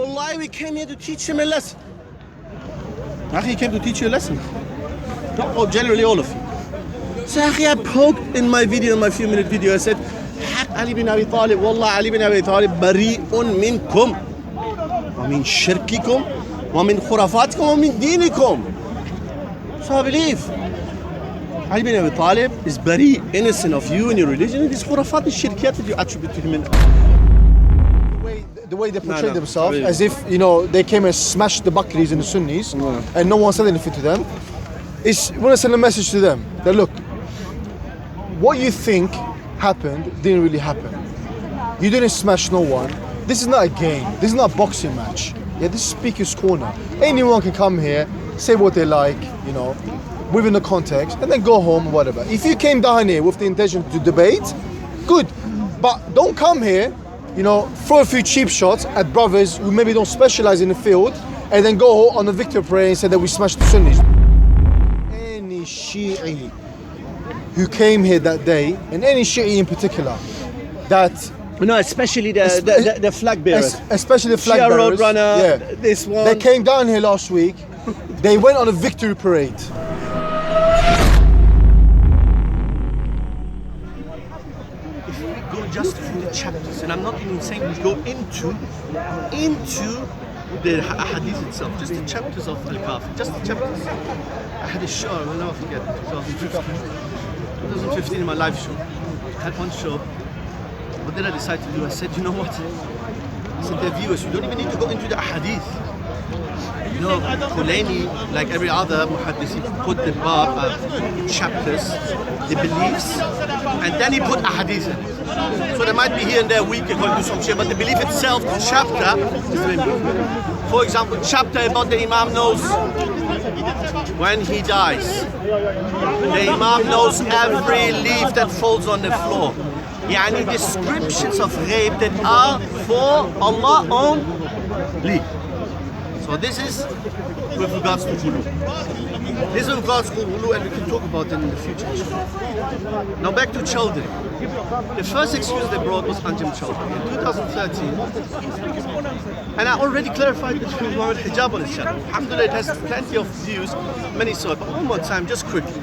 Wallahi, we came here to teach him a lesson. He came to teach you a lesson. Generally all of you. So I poked in my video, in my few minute video, I said, حق علي بن أبي طالب والله علي بن أبي طالب بريء منكم ومن شرككم ومن خرافاتكم ومن دينكم. So I believe Ali bin Abi Talib is very innocent of you and your religion, and this khurafat and shirkiyat that you attribute to him. The way they portray themselves, as if, you know, they came and smashed the Bakris and the Sunnis, and no one said anything to them, is we want to send a message to them that, look, what you think happened didn't really happen. You didn't smash no one. This is not a game. This is not a boxing match. Yeah, this is Speaker's Corner. Anyone can come here, say what they like, you know, within the context, and then go home or whatever. If you came down here with the intention to debate, good. But don't come here, you know, throw a few cheap shots at brothers who maybe don't specialize in the field, and then go on the victory parade and say that we smashed the Sunnis. Any Shi'i who came here that day, and any Shi'i in particular, that... No, especially the flag bearers. Especially the flag Shia bearers. Roadrunner, yeah. this one. They came down here last week. They went on a victory parade. If we go just through the chapters, and I'm not even saying we go into the hadith itself, just the chapters of Al-Kafi, just the chapters. I had a show, I'll never forget, 2015 in my live show. I had one show. What did I decide to do? I said, you know what? I said, the viewers, you don't even need to go into the hadith. You know, Khulaini, like every other muhaddith, he put the chapters, the beliefs, and then he put a hadith in it. So there might be here and there weak according to some shit, but the belief itself, the chapter, is very important. For example, chapter about the Imam knows when he dies. The Imam knows every leaf that falls on the floor. Yani descriptions of ghaib that are for Allah only. So this is with regards to ghulu. This is with regards to ghulu, and we can talk about it in the future. Now back to Chowdhury. The first excuse they brought was Anjem Chowdhury in 2013. And I already clarified this with Muhammad Hijab on his channel. Alhamdulillah, it has plenty of views, many saw it. But one more time, just quickly.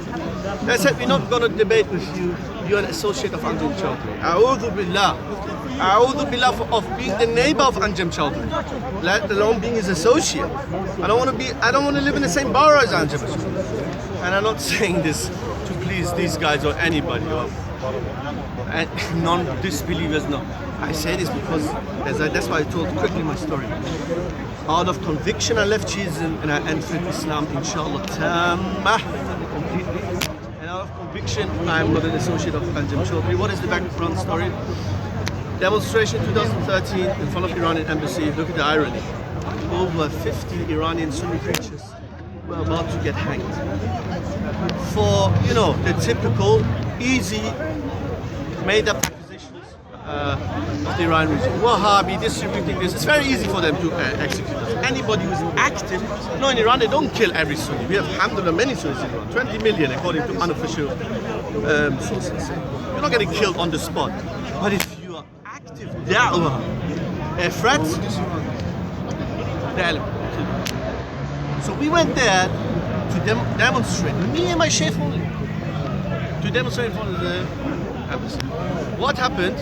I said, we're not going to debate with you. You're an associate of Anjem Chowdhury. A'udhu billah. A'udhu billah of being the neighbor of Anjem Chowdhury, let alone being his associate. I don't want to live in the same borough as Anjem Chowdhury. And I'm not saying this to please these guys or anybody or non-disbelievers, no. I say this because that's why I told quickly my story. Out of conviction I left Shiism and I entered Islam, inshallah, completely. And out of conviction I'm not an associate of Anjem Chowdhury. What is the background story? Demonstration 2013 in front of Iranian embassy. Look at the irony. Over 50 Iranian Sunni preachers were about to get hanged for, you know, the typical easy made up accusations of the Iranian regime. Wahhabi, distributing this. It's very easy for them to execute us. Anybody who's active, no, in Iran they don't kill every Sunni. We have alhamdulillah many Sunnis in Iran, 20 million according to unofficial sources. You're not getting killed on the spot. But if you are active da'wah, a threat, so we went there to demonstrate, me and my sheikh only, to demonstrate in front of the embassy. What happened?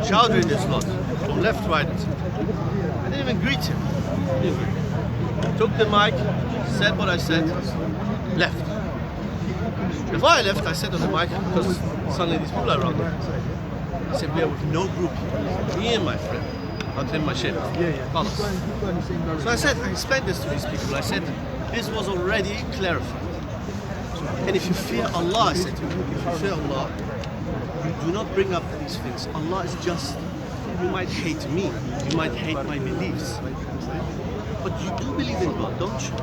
Chowdhury in this lot, from left, right, and center. I didn't even greet him. Took the mic, said what I said, left. Before I left, I said on the mic, because suddenly these people are around me. I said, we are with no group here. Me and my friend. Not him, my sheikh. So I said, I explained this to these people. I said, this was already clarified. And if you fear Allah, I said to you, if you fear Allah, you do not bring up these things. Allah is just. You might hate me, you might hate my beliefs. But you do believe in God, don't you?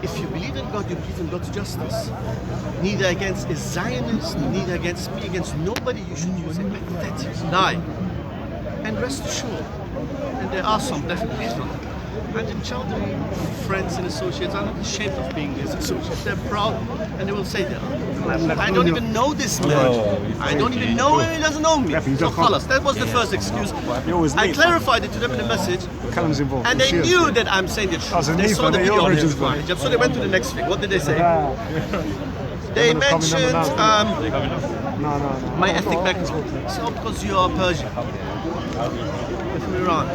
If you believe in God, you believe in God's justice. Neither against a Zionist, neither against me, against nobody you should use a pathetic lie. And rest assured, and there are some definitely not. Anjem Chowdhury, friends and associates, are not ashamed of being his associates. They're proud and they will say they are. I don't even know this man. I don't even know him, he doesn't know me. So khalas, that was the first excuse. I clarified it to them in the message, and they knew that I'm saying the truth. They saw the video of hijab, so they went to the next thing. What did they say? They mentioned my ethnic background. So because you are Persian, you're from Iran,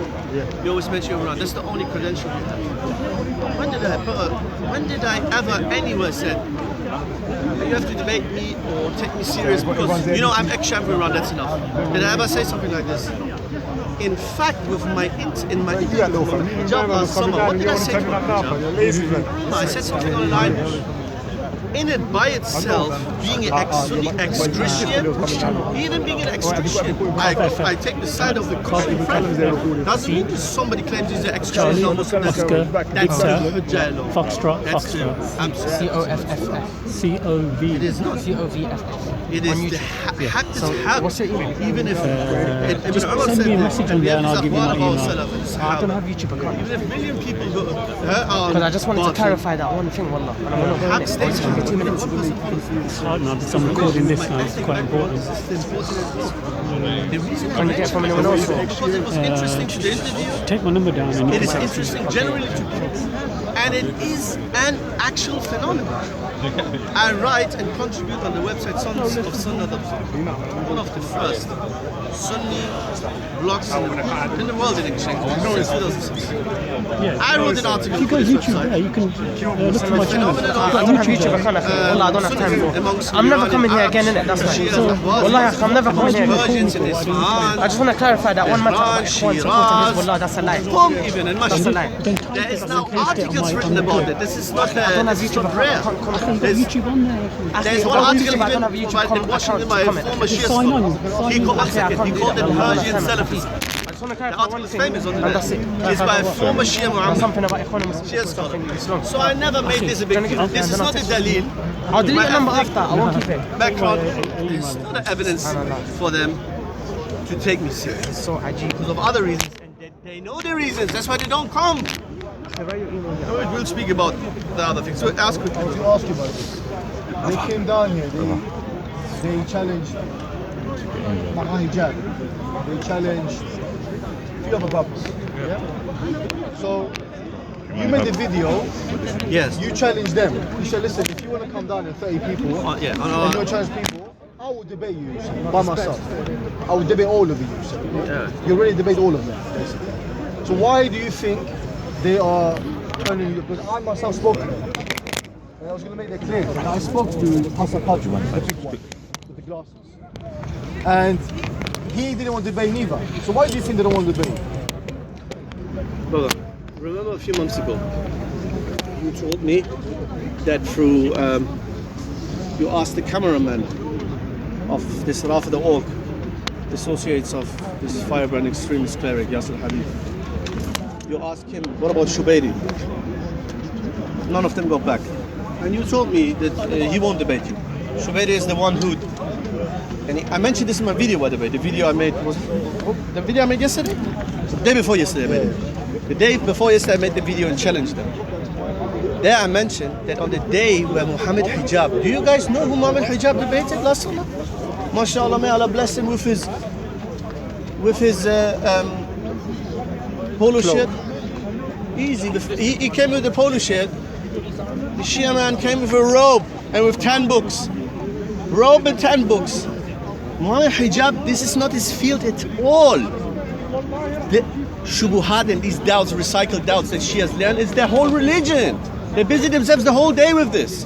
you always mention Iran. That's the only credential you have. When did I ever anywhere said you have to debate me or take me serious because you know I'm ex-champ for Iran? That's enough. Did I ever say something like this? In fact, with my hijab last summer, what did I say to hijab? I said something on the line. In it by itself, being an ex-Sunni, ex-Christian, even being an ex-Christian, I take the side of the Christian friend. Doesn't mean that somebody claims he's an ex-Christian or Muslim. That's Hujjah. Foxtrot. Foxtrot. C-O-V. It is not. C-O-V-F-F. It is the haq is haq. What's your email? Even if Just send me a message on there and I'll give you my email. I don't have YouTube account. Even if a million people go, Because I just wanted to clarify that one thing, wallah. And I'm not going to Haq give me 2 minutes. It's hard now because I'm recording this now, it's quite important. Can you get it from anyone else? Because it was interesting to the interview. Take my number down and It is interesting generally to people, and it is an actual phenomenon. I write and contribute on the website Sunnis of Sunnah. One of the first Sunni blogs in the world in exchange since 2006. Yeah. I wrote an article If you go for to this YouTube, website. yeah, you can look at my channel. I don't have YouTube account. Wallah, I don't have time. I'm never coming here again, innit? That's why. Wallah, I'm never coming here again. I just want to clarify that one matter about Ikhwan supporting Hezbollah, that's a lie. Even in That's a lie. there is now articles written about it. This is not rare. YouTube on there. There's one article I don't have even YouTube by Washington, my former Shia scholar. He called them Persian Salafis. The article is famous on the net. It's by a former Shia Muhammad. Something about Ikhwan Muslim. Shia scholar. So I never made this a big deal. This is not a dalil. I'll delete the number after. I won't keep it. Background is not an evidence for them to take me serious. So ajib. Because of other reasons. And they know the reasons. That's why they don't come. We'll speak about the other things. So ask quickly. To ask you about this. They came down here, they challenged Maha Hijab, they challenged a few other brothers. Yeah? So you made the video, Yes. you challenged them. You said, listen, if you want to come down in 30 people, and you want to challenge people, I will debate you by myself. I will debate all of you. You already debate all of them, basically. So why do you think they are turning you? Because I myself spoke to them. And I was going to make that clear. I spoke to Hassan Shemrani, the big one, with the glasses. And he didn't want to debate neither. So why do you think they don't want to debate? Brother, remember a few months ago, you told me that through, you asked the cameraman of this Rafida.org, the associates of this firebrand extremist cleric, Abdul Hamid. You asked him, what about Shubairi? None of them got back. And you told me that he won't debate you. Shubairi is the one who... And I mentioned this in my video, by the way. The video I made was... The video I made yesterday? The day before yesterday I made it. The day before yesterday I made the video and challenged them. There I mentioned that on the day where Muhammad Hijab... Do you guys know who Muhammad Hijab debated last summer? MashaAllah, may Allah bless him with his polo shirt. Easy. He came with the polo shirt. The Shia man came with a robe and with 10 books. Robe and 10 books. Muhammad Hijab, this is not his field at all. The shubuhat and these doubts, recycled doubts that Shias learn, is their whole religion. They busy themselves the whole day with this.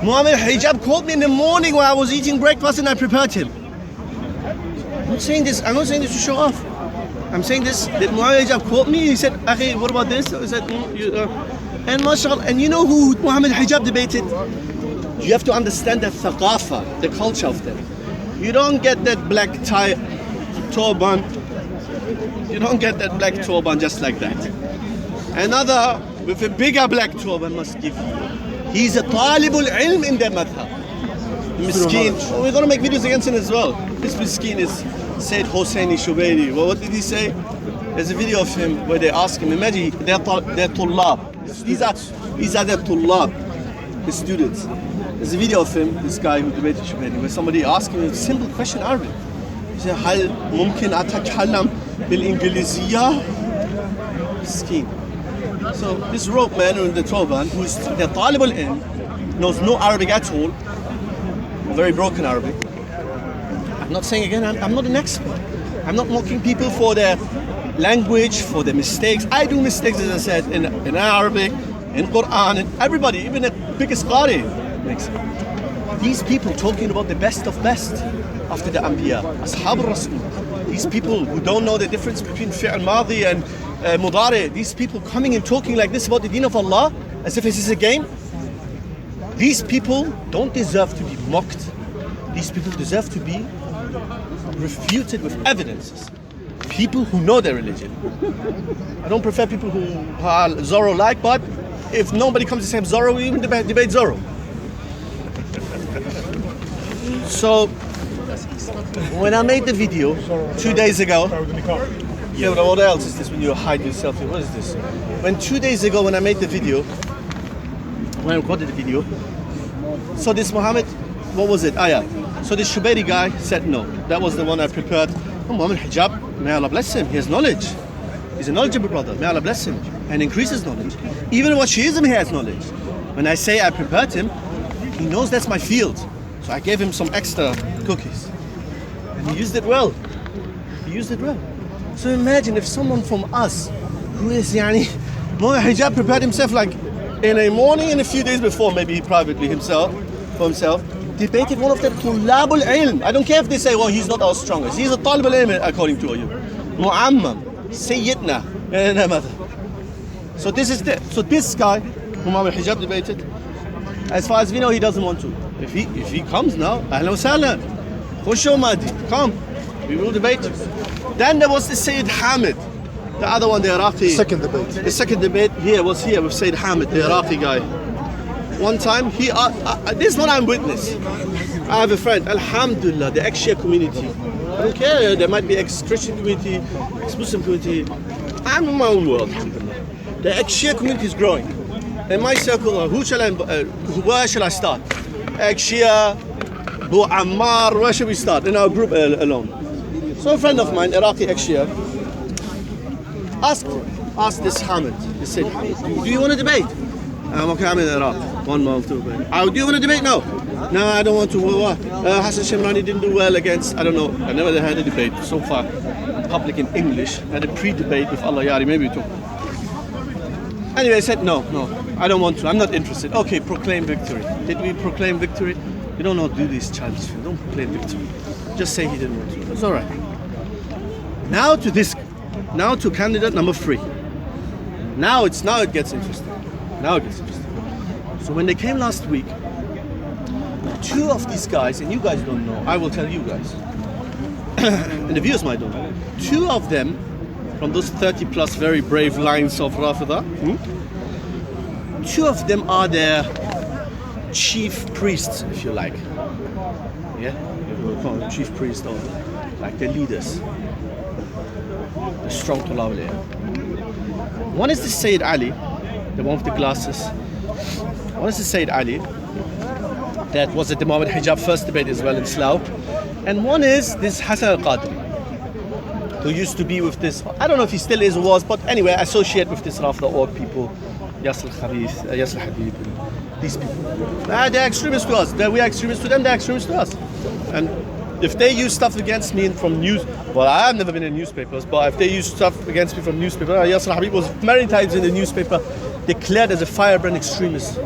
Muhammad Hijab called me in the morning while I was eating breakfast and I prepared him. I'm not saying this to show off. I'm saying this, that Muhammad Hijab called me, he said, Akhi, what about this? I said, and mashallah, and you know who Muhammad Hijab debated? You have to understand that thaqafa, the culture of them. You don't get that black tie, turban. You don't get that black turban just like that. Another with a bigger black turban must give you. He's a talibul ilm in their madhab. Miskeen. We're going to make videos against him as well. This miskeen is Said Hosseini Shubairi. Well, what did he say? There's a video of him where they ask him, imagine they're tullab. These are the tullab, the students. There's a video of him, this guy who debated Shemrani, where somebody asked him a simple question in Arabic. He said, هل ممكن أتكلم بالإنجليزية? Scheme. So this rope man in the turban, who's the Talib al-Ilm, knows no Arabic at all, very broken Arabic. I'm not saying again, I'm not an expert. I'm not mocking people for their language, for their mistakes. I do mistakes, as I said, in Arabic, in Quran, and everybody, even the biggest Qari makes it. These people talking about the best of best after the Anbiya, Ashab al-Rasul. These people who don't know the difference between fi'l madi and mudari, these people coming and talking like this about the deen of Allah, as if this is a game. These people don't deserve to be mocked. These people deserve to be refuted with evidences. People who know their religion. I don't prefer people who are Zorro-like, but if nobody comes to say Zorro, we even debate Zorro. So, when I made the video 2 days ago, yeah, but what else is this when you hide yourself? What is this? When 2 days ago when I made the video, when I recorded the video, so this Muhammad, what was it? Ah yeah. So this Shubairi guy said no. That was the one I prepared. Oh, Muhammad Hijab, may Allah bless him. He has knowledge. He's a knowledgeable brother. May Allah bless him and increase his knowledge. Even what Shiism, he has knowledge. When I say I prepared him, he knows that's my field. So I gave him some extra cookies. And he used it well. He used it well. So imagine if someone from us, who is Muhammad Hijab prepared himself like in a morning and a few days before, maybe privately himself, for himself, debated one of the Tulab al-Ilm. I don't care if they say, well, he's not our strongest. He's a Talib al-Ilm according to you. Mu'ammam, Sayyidna. So this is so this guy, Muhammad Hijab debated. As far as we know, he doesn't want to. If he comes now, ahlan wa sahlan. Khushu Mahdi, come. We will debate. Then there was the Sayyid Hamid, the other one, the Iraqi. Second debate. The second debate was here with Sayyid Hamid, the Iraqi guy. One time, this is what I'm witness. I have a friend, Alhamdulillah, the ex-Shia community. I don't care, there might be ex-Christian community, ex-Muslim community. I'm in my own world, alhamdulillah. The ex-Shia community is growing. In my circle, where shall I start? Ex-Shia, Bu Ammar, where should we start? In our group alone. So a friend of mine, Iraqi ex-Shia, asked this Hamid, he said, do you want to debate? Okay, I'm in Iraq. 1 month, 2 months. Do you want to debate? No, I don't want to. Hassan Shemrani didn't do well against, I don't know, I never had a debate so far, public in English, had a pre-debate with Allah Yari, maybe two. Anyway, I said, no, I don't want to, I'm not interested. Okay, proclaim victory. Did we proclaim victory? You don't know, do these childish things, don't proclaim victory. Just say he didn't want to, it's all right. Now to candidate number 3. Now it gets interesting. So when they came last week, 2 of these guys, and you guys don't know, I will tell you guys, and the viewers might don't know, 2 of them, from those 30 plus very brave lines of Rafida, 2 of them are their chief priests, if you like. Yeah? You call them chief priests, or like their leaders. The strong Tulab al-Ilm. One is the Sayyid Ali, the one with the glasses. One is the Sayyid Ali, that was at the Muhammad Hijab first debate as well in Slough. And one is this Hassan al-Qadri, who used to be with this, I don't know if he still is or was, but anyway, associate with this Rafida org people, Yasser Kharif, Yasser Habib, these people. They're extremists to us. We are extremists to them, they're extremists to us. And if they use stuff against me from news, well, I have never been in newspapers, but if they use stuff against me from newspaper, Yasser Habib was many times in the newspaper declared as a firebrand extremist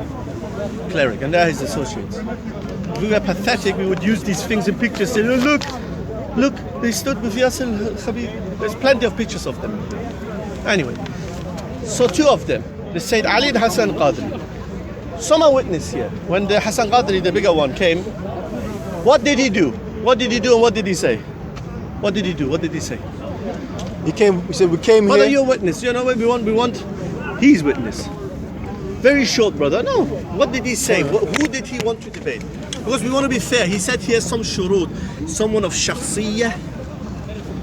cleric, and they're his associates. If we were pathetic, we would use these things in pictures, say, oh, look, they stood with Yasser Habib. There's plenty of pictures of them. Anyway, so 2 of them, the Sayyid Ali and Hassan Qadri. Some are witness here. When the Hassan Qadri, the bigger one, came, what did he do? What did he do and what did he say? What did he do? What did he say? He said, we came here. What are your witness? You know what we want his witness. Very short, brother. No. What did he say? Who did he want to debate? Because we want to be fair. He said he has some shurut. Someone of shakhsiyah,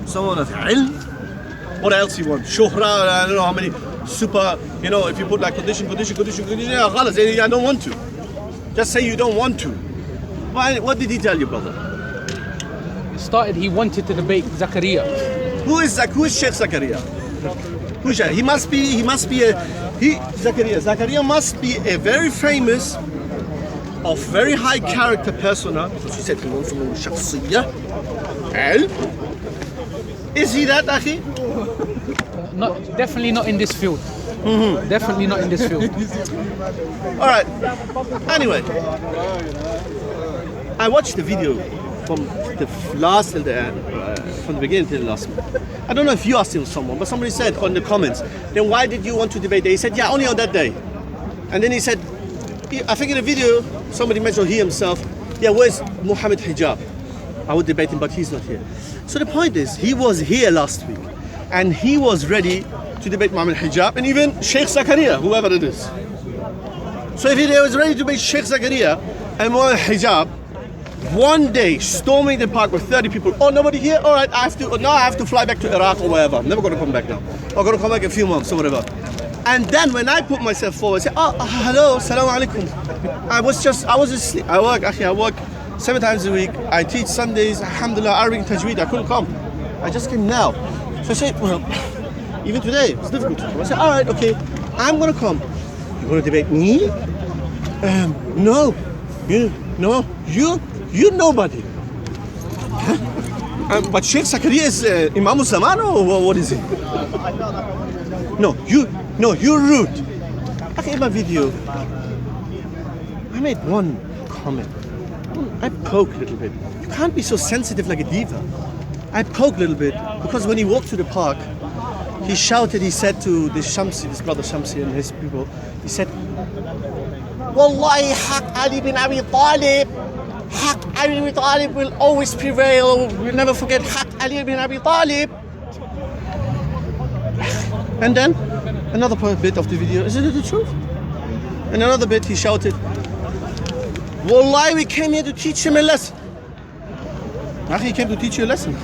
someone of ilm. What else he wants? Shuhra, I don't know how many super, if you put like condition, I don't want to. Just say you don't want to. Why, what did he tell you, brother? He wanted to debate Zakaria. Who is Sheikh Zakaria? Who's that? Zakaria must be a very famous, of very high character persona, because he said he wants to know shakhsiyah. Is he that, akhi? Definitely not in this field. Definitely not in this field. All right. Anyway, I watched the video from the last till the end, from the beginning till the last one. I don't know if you asked him someone, but somebody said on the comments, then why did you want to debate there? He said, yeah, only on that day. And then he said, I think in the video, somebody mentioned he himself, yeah, where's Muhammad Hijab? I would debate him, but he's not here. So the point is, he was here last week, and he was ready to debate Muhammad Hijab, and even Sheikh Zakaria, whoever it is. So if he was ready to debate Sheikh Zakaria and Muhammad Hijab, one day storming the park with 30 people, oh, nobody here? All right, I have to fly back to Iraq or wherever. I'm never going to come back now. I'm going to come back in a few months or whatever. And then when I put myself forward, I say, oh, hello, salaam alaikum. I was asleep. I work 7 times a week. I teach Sundays, alhamdulillah, Arabic and Tajweed. I couldn't come. I just came now. So I said, well, even today, it's difficult to come. I said, all right, okay, I'm going to come. You're going to debate me? No. You're nobody. Huh? But Sheikh Zakaria is Imam Zaman or what is it? No, you're rude. Okay, in my video, I made one comment. I poked a little bit. You can't be so sensitive like a diva. I poked a little bit because when he walked to the park, he shouted, he said to this brother Shamsi and his people, he said, Wallahi, Haq Ali bin Abi Talib. Haq Ali bin Abi Talib will always prevail. We'll never forget Haq Ali bin Abi Talib. And then, another bit of the video, isn't it the truth? And another bit, he shouted, Wallahi, we came here to teach him a lesson. He came to teach you a lesson.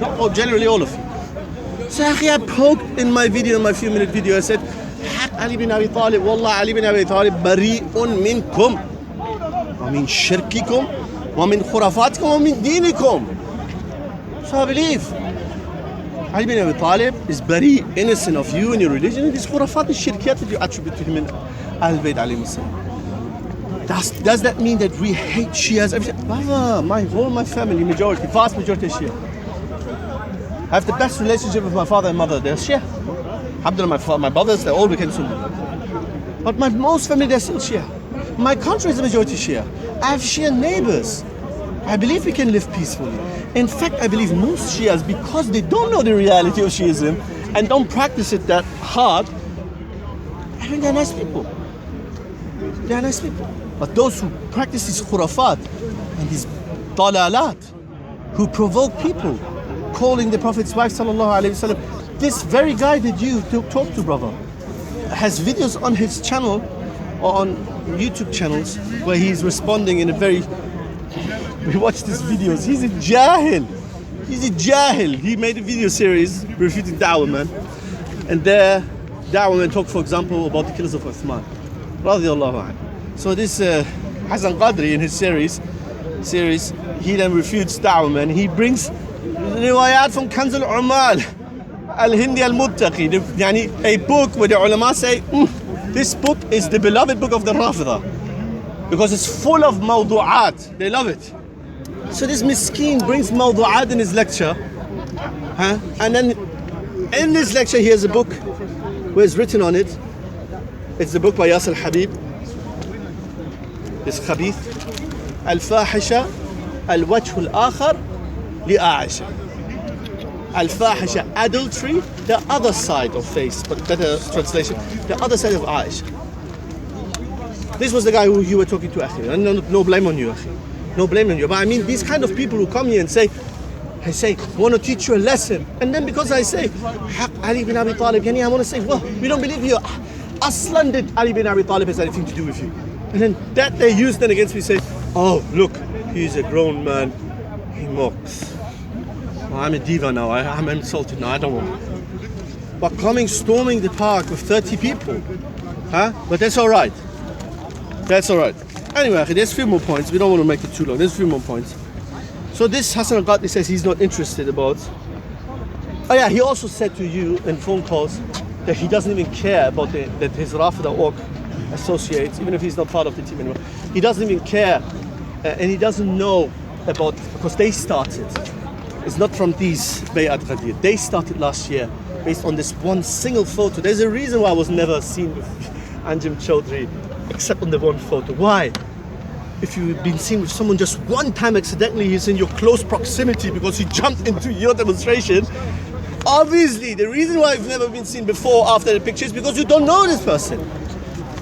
No, generally all of you. So I poked in my video, in my few minute video, I said, Haq Ali bin Abi Talib, Wallah Ali bin Abi Talib, bari'un minkum, wa min shirkikum, wa min khurafatikum, wa min dinikum. So I believe Ali bin Abi Talib is very innocent of you and your religion, and this khurafat and shirkiyat that you attribute to him in Ahl-Bayt alayhi salam. Does that mean that we hate Shias? Brother, my family, vast majority is Shia. I have the best relationship with my father and mother. They're Shia. Alhamdulillah, my brothers, they all became Sunni. But my most family, they're still Shia. My country is a majority Shia. I have Shia neighbors. I believe we can live peacefully. In fact, I believe most Shias, because they don't know the reality of Shiism and don't practice it that hard, I think they're nice people. They're nice people. But those who practice these khurafat and these dalalat, who provoke people, calling the Prophet's wife, sallallahu alayhi wasallam, this very guy that you talk to, brother, has videos on his channel or on YouTube channels where he's responding in a very... We watched these videos. He's a jahil. He made a video series refuting Da'wah Man. And there, Da'wah Man talked, for example, about the killers of Uthman. Radiallahu anhu. So this Hassan Qadri in his series, he then refutes Da'wah Man. He brings riwayat from Kanz al-Umal, al-Hindi al-Muttaqi, a book where the ulama say, this book is the beloved book of the Rafida, because it's full of mawdu'at. They love it. So this miskeen brings mawdu'at in his lecture, and then in this lecture he has a book where it's written on it. It's the book by Yasir Habib. It's Khabith. Al-Fahisha, Al-Wajh al-Akhar li-Aisha. Al-Fahisha, adultery, the other side of face, but better translation, the other side of Aisha. This was the guy who you were talking to, Akhi. No blame on you, Akhi. No blame on you. But I mean, these kind of people who come here and say, want to teach you a lesson. And then because I say, Haq Ali bin Abi Talib, I want to say, well, we don't believe you. Aslan did Ali bin Abi Talib has anything to do with you. And then that they use then against me, say, oh, look, he's a grown man. He mocks. Well, I'm a diva now. I'm insulted now. I don't want it. But storming the park with 30 people, but that's all right. That's all right. Anyway, there's a few more points. We don't want to make it too long. There's a few more points. So this Hassan Shemrani says he's not interested about. Oh yeah, he also said to you in phone calls that he doesn't even care about that his Rafida org associates, even if he's not part of the team anymore. He doesn't even care, and he doesn't know about, because they started. It's not from these Bayat Ghadir. They started last year based on this one single photo. There's a reason why I was never seen with Anjem Chaudhry except on the one photo. Why? If you've been seen with someone just one time accidentally, he's in your close proximity because he jumped into your demonstration. Obviously, the reason why you've never been seen before after the picture is because you don't know this person.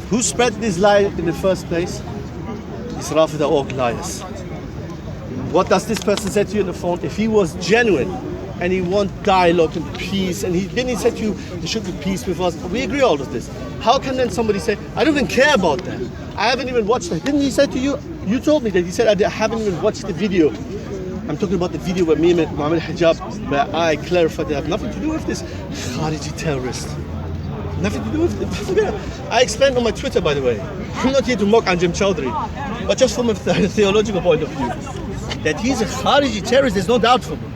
Who spread this lie in the first place? These Rafida org liars. What does this person say to you on the phone? If he was genuine and he wants dialogue and peace, and he said to you, there should be peace with us. We agree all of this. How can then somebody say, I don't even care about that? I haven't even watched it. Didn't he say to you, you told me that he said, I haven't even watched the video. I'm talking about the video where me and Muhammad Hijab, where I clarified that I have nothing to do with this Khariji terrorist. Nothing to do with it. I explained on my Twitter, by the way. I'm not here to mock Anjem Chaudhry, but just from a theological point of view. That he's a Khariji terrorist, there's no doubt for me.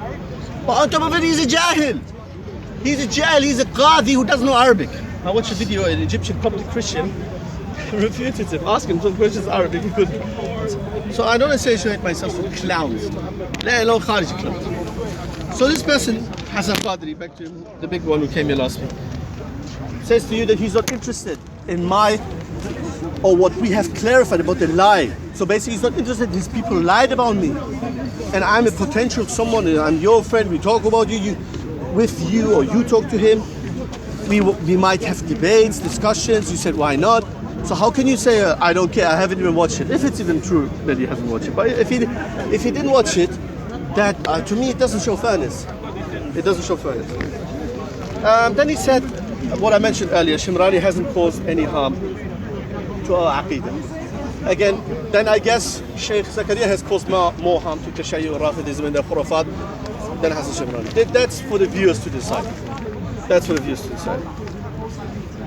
But on top of it, he's a Jahil. He's a Jahil, he's a Qadi who doesn't know Arabic. I watched a video, an Egyptian Coptic Christian refuted him, asked him some questions in Arabic, he couldn't. So I don't associate myself with clowns, let alone Khariji clowns. So this person, Hassan Qadri, back to him, the big one who came here last week, says to you that he's not interested in or what we have clarified about the lie. So basically he's not interested, these people lied about me. And I'm a potential someone, and I'm your friend, we talk about you with you, or you talk to him. We might have debates, discussions, you said why not? So how can you say, I don't care, I haven't even watched it, if it's even true that you haven't watched it. But if he didn't watch it, that to me it doesn't show fairness. It doesn't show fairness. Then he said, what I mentioned earlier, Shemrani hasn't caused any harm to our Aqidah. Again, then I guess Sheikh Zakaria has caused more harm to Tashayyu, Rafidism and the Khurafat than Hassan Shemrani. That's for the viewers to decide. That's for the viewers to decide.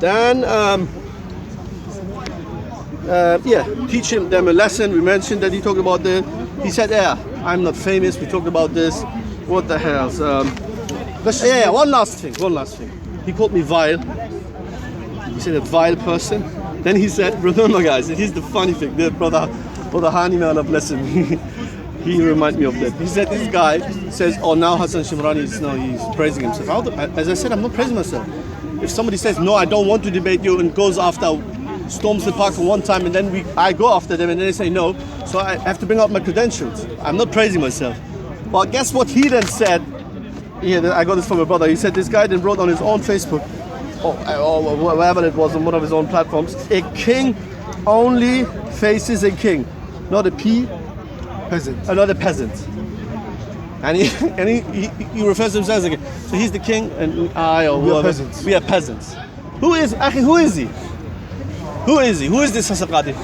Then, teach them a lesson. We mentioned that he talked about he said, I'm not famous, we talked about this. What the hell? One last thing. He called me vile. He said a vile person. Then he said, remember guys, here's the funny thing, the brother Hani, may Allah bless him, he reminded me of that. He said this guy says, oh now Hassan Shemrani he's praising himself. As I said, I'm not praising myself. If somebody says, no, I don't want to debate you, and goes after, storms the park for one time, and then I go after them and then they say no, so I have to bring out my credentials. I'm not praising myself. But guess what he then said? I got this from a brother. He said this guy then wrote on his own Facebook, or wherever it was, on one of his own platforms, a king only faces a king, not a peasant, another peasant. And he refers to himself as a king. So he's the king and I or whoever. We are peasants. Who is he? Who is he? Who is this Hassan Qadri?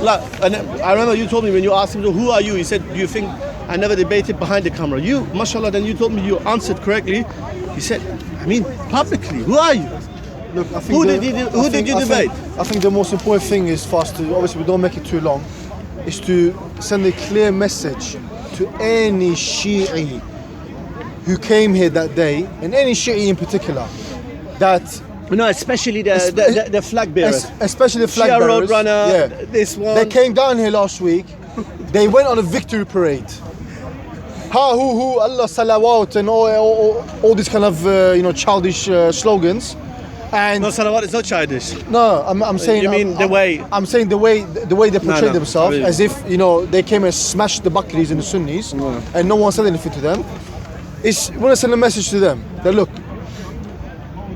And I remember you told me when you asked him, who are you? He said, do you think I never debated behind the camera? You, mashallah, then you told me you answered correctly. He said, publicly, who are you? Look, who did you debate? I think the most important thing is for us to, obviously we don't make it too long, is to send a clear message to any Shi'i who came here that day, and any Shi'i in particular, that no, especially the flag bearers. Especially the flag Shia bearers. Roadrunner, this one. They came down here last week. They went on a victory parade. Ha, hu, Allah, salawat, and all these kind of childish slogans. And no, salawat is not childish. No, I'm saying. You mean the way? I'm saying the way they portray themselves, as if they came and smashed the Bakris and the Sunnis, and no one said anything to them. We want to send a message to them that look,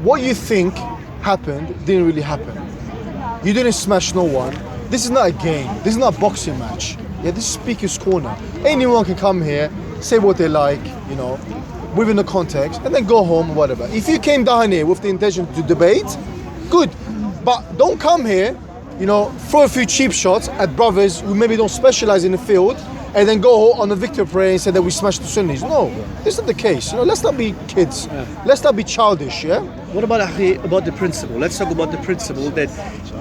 what you think happened didn't really happen. You didn't smash no one. This is not a game. This is not a boxing match. Yeah, this is Speaker's Corner. Anyone can come here, say what they like, within the context, and then go home or whatever. If you came down here with the intention to debate, good. But don't come here, throw a few cheap shots at brothers who maybe don't specialize in the field, and then go on a victory parade and say that we smashed the Sunnis. No, this is not the case. Let's not be kids. Let's not be childish. Yeah. What about the principle? Let's talk about the principle that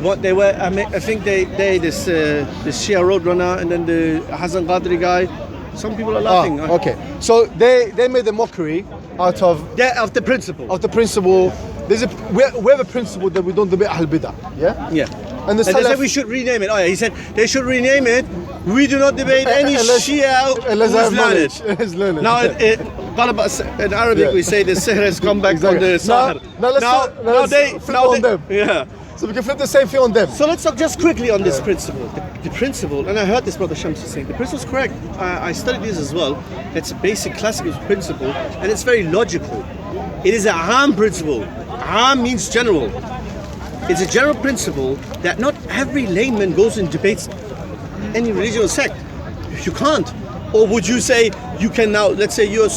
what they were. I think they this Shia roadrunner and then the Hassan Qadri guy. Some people are laughing. Okay. So they made a mockery out of the principle. Of the principle. We have a principle that we don't debate Ahl Bidah. Yeah. Yeah. And they said we should rename it. Oh yeah, he said they should rename it. We do not debate any Shia who's learned. Now, in Arabic we say the sihr has come back from the Sahir. Now they flip on them. Yeah. So we can flip the same thing on them. So let's talk just quickly on this principle. The principle, and I heard this brother Shams saying, the principle is correct. I studied this as well. It's a basic classical principle, and it's very logical. It is a Am principle. Am means general. It's a general principle that not every layman goes and debates any religion or sect. You can't. Or would you say you can now, let's say you're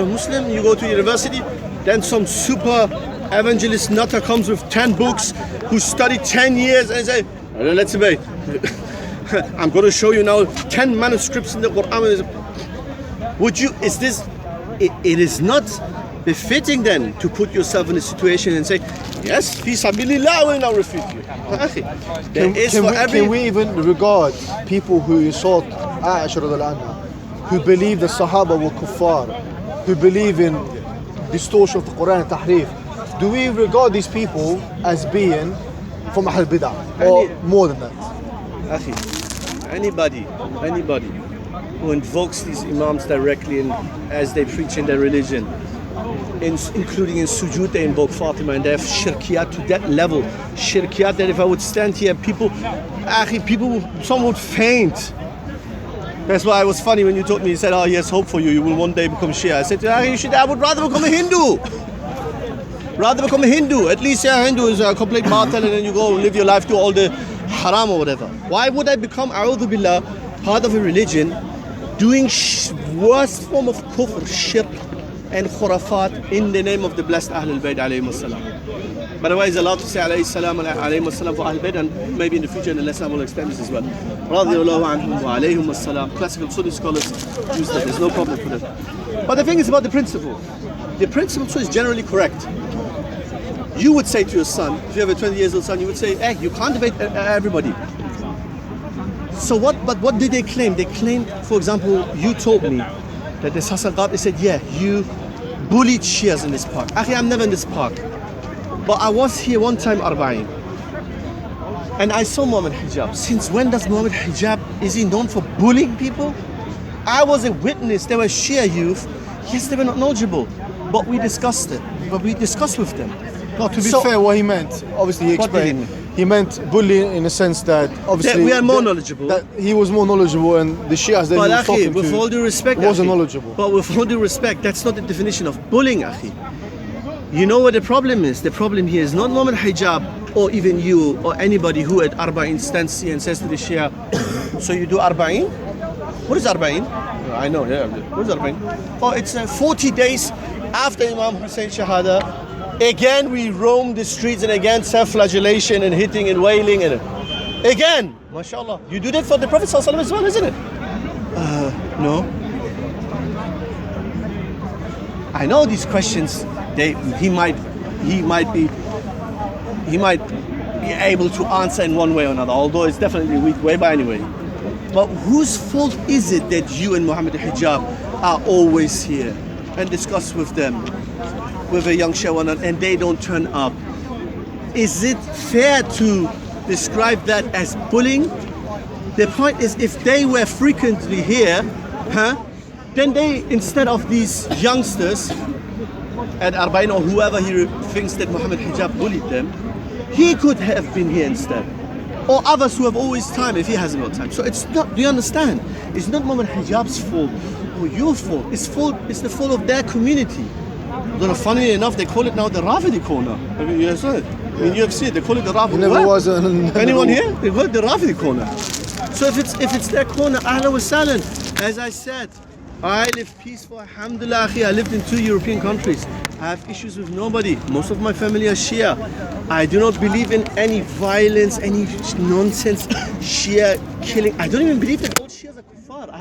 Muslim, you go to university, then some super evangelist nutter comes with 10 books, who studied 10 years and say, let's debate. I'm going to show you now 10 manuscripts in the Quran. Would you, it is not befitting then to put yourself in a situation and say, yes, fi sabilillah, I will now refute you. Can we even regard people who insult Aisha radiallahu anha, who believe the Sahaba were kuffar, who believe in distortion of the Quran and tahrif, do we regard these people as being from Ahl Bidah or more than that? Anybody who invokes these imams directly and as they preach in their religion, including in sujood, they invoke Fatima, and they have shirkiyat to that level. Shirkiyat that if I would stand here, some would faint. That's why it was funny when you told me, you said, oh, yes, hope for you, you will one day become Shia. I said, I would rather become a Hindu. At least Hindu is a complete martyr, and then you go live your life, do all the haram or whatever. Why would I become, a'udhu billah, part of a religion doing worst form of kufr, shirk, and khurafat in the name of the blessed Ahlul Bayt alayhi salam. By the way, it's allowed to say alayhi salam alayhi salam for Ahlul Bayt, and maybe in the future in the lesson I will extend this as well. Radiyallahu anhum wa alayhim salam. Classical Sunni scholars use that, there's no problem for that. But the thing is about the principle. The principle is generally correct. You would say to your son, if you have a 20 years old son, you would say, hey, you can't debate everybody. So what did they claim? They claimed, for example, you told me that this Hassan Qadri said, yeah, you bullied Shias in this park. Akhi, I'm never in this park. But I was here one time, Arba'in. And I saw Muhammad Hijab. Since when does Muhammad Hijab, is he known for bullying people? I was a witness. There were Shia youth. Yes, they were not knowledgeable. But we discussed it. But we discussed with them. No, to be fair, what he meant, obviously he explained. He meant bullying in the sense that obviously we are more knowledgeable. That he was more knowledgeable, and the Shias that he was talking with all due respect, wasn't knowledgeable. But with all due respect, that's not the definition of bullying, akhi. You know what the problem is? The problem here is not Muhammad Hijab or even you or anybody who at Arba'in stands here and says to the Shia, so you do Arba'in? What is Arba'in? I know, yeah. What is Arba'in? Oh, it's 40 days after Imam Hussein Shahada. Again, we roam the streets, and again, self-flagellation and hitting and wailing, and again, mashallah. You do that for the Prophet ﷺ as well, isn't it? No. I know these questions. He might be able to answer in one way or another. Although it's definitely a weak way, but anyway. But whose fault is it that you and Muhammad Hijab are always here and discuss with them? With a young Shia and they don't turn up. Is it fair to describe that as bullying? The point is, if they were frequently here, then they, instead of these youngsters at Arba'in or whoever he thinks that Muhammad Hijab bullied them, he could have been here instead. Or others who have always time if he hasn't got time. So it's not, do you understand? It's not Muhammad Hijab's fault or your fault. It's the fault of their community. Funny enough, they call it now the Rafidi corner. You saw it. In UFC, they call it the Rafidi corner. Never was anyone here? They call it the Rafidi corner. So if it's their corner, ahlan wa sahlan. As I said, I live peaceful, alhamdulillah. I lived in 2 European countries. I have issues with nobody. Most of my family are Shia. I do not believe in any violence, any nonsense, Shia killing. I don't even believe that all Shias are kuffar. Hiwar. I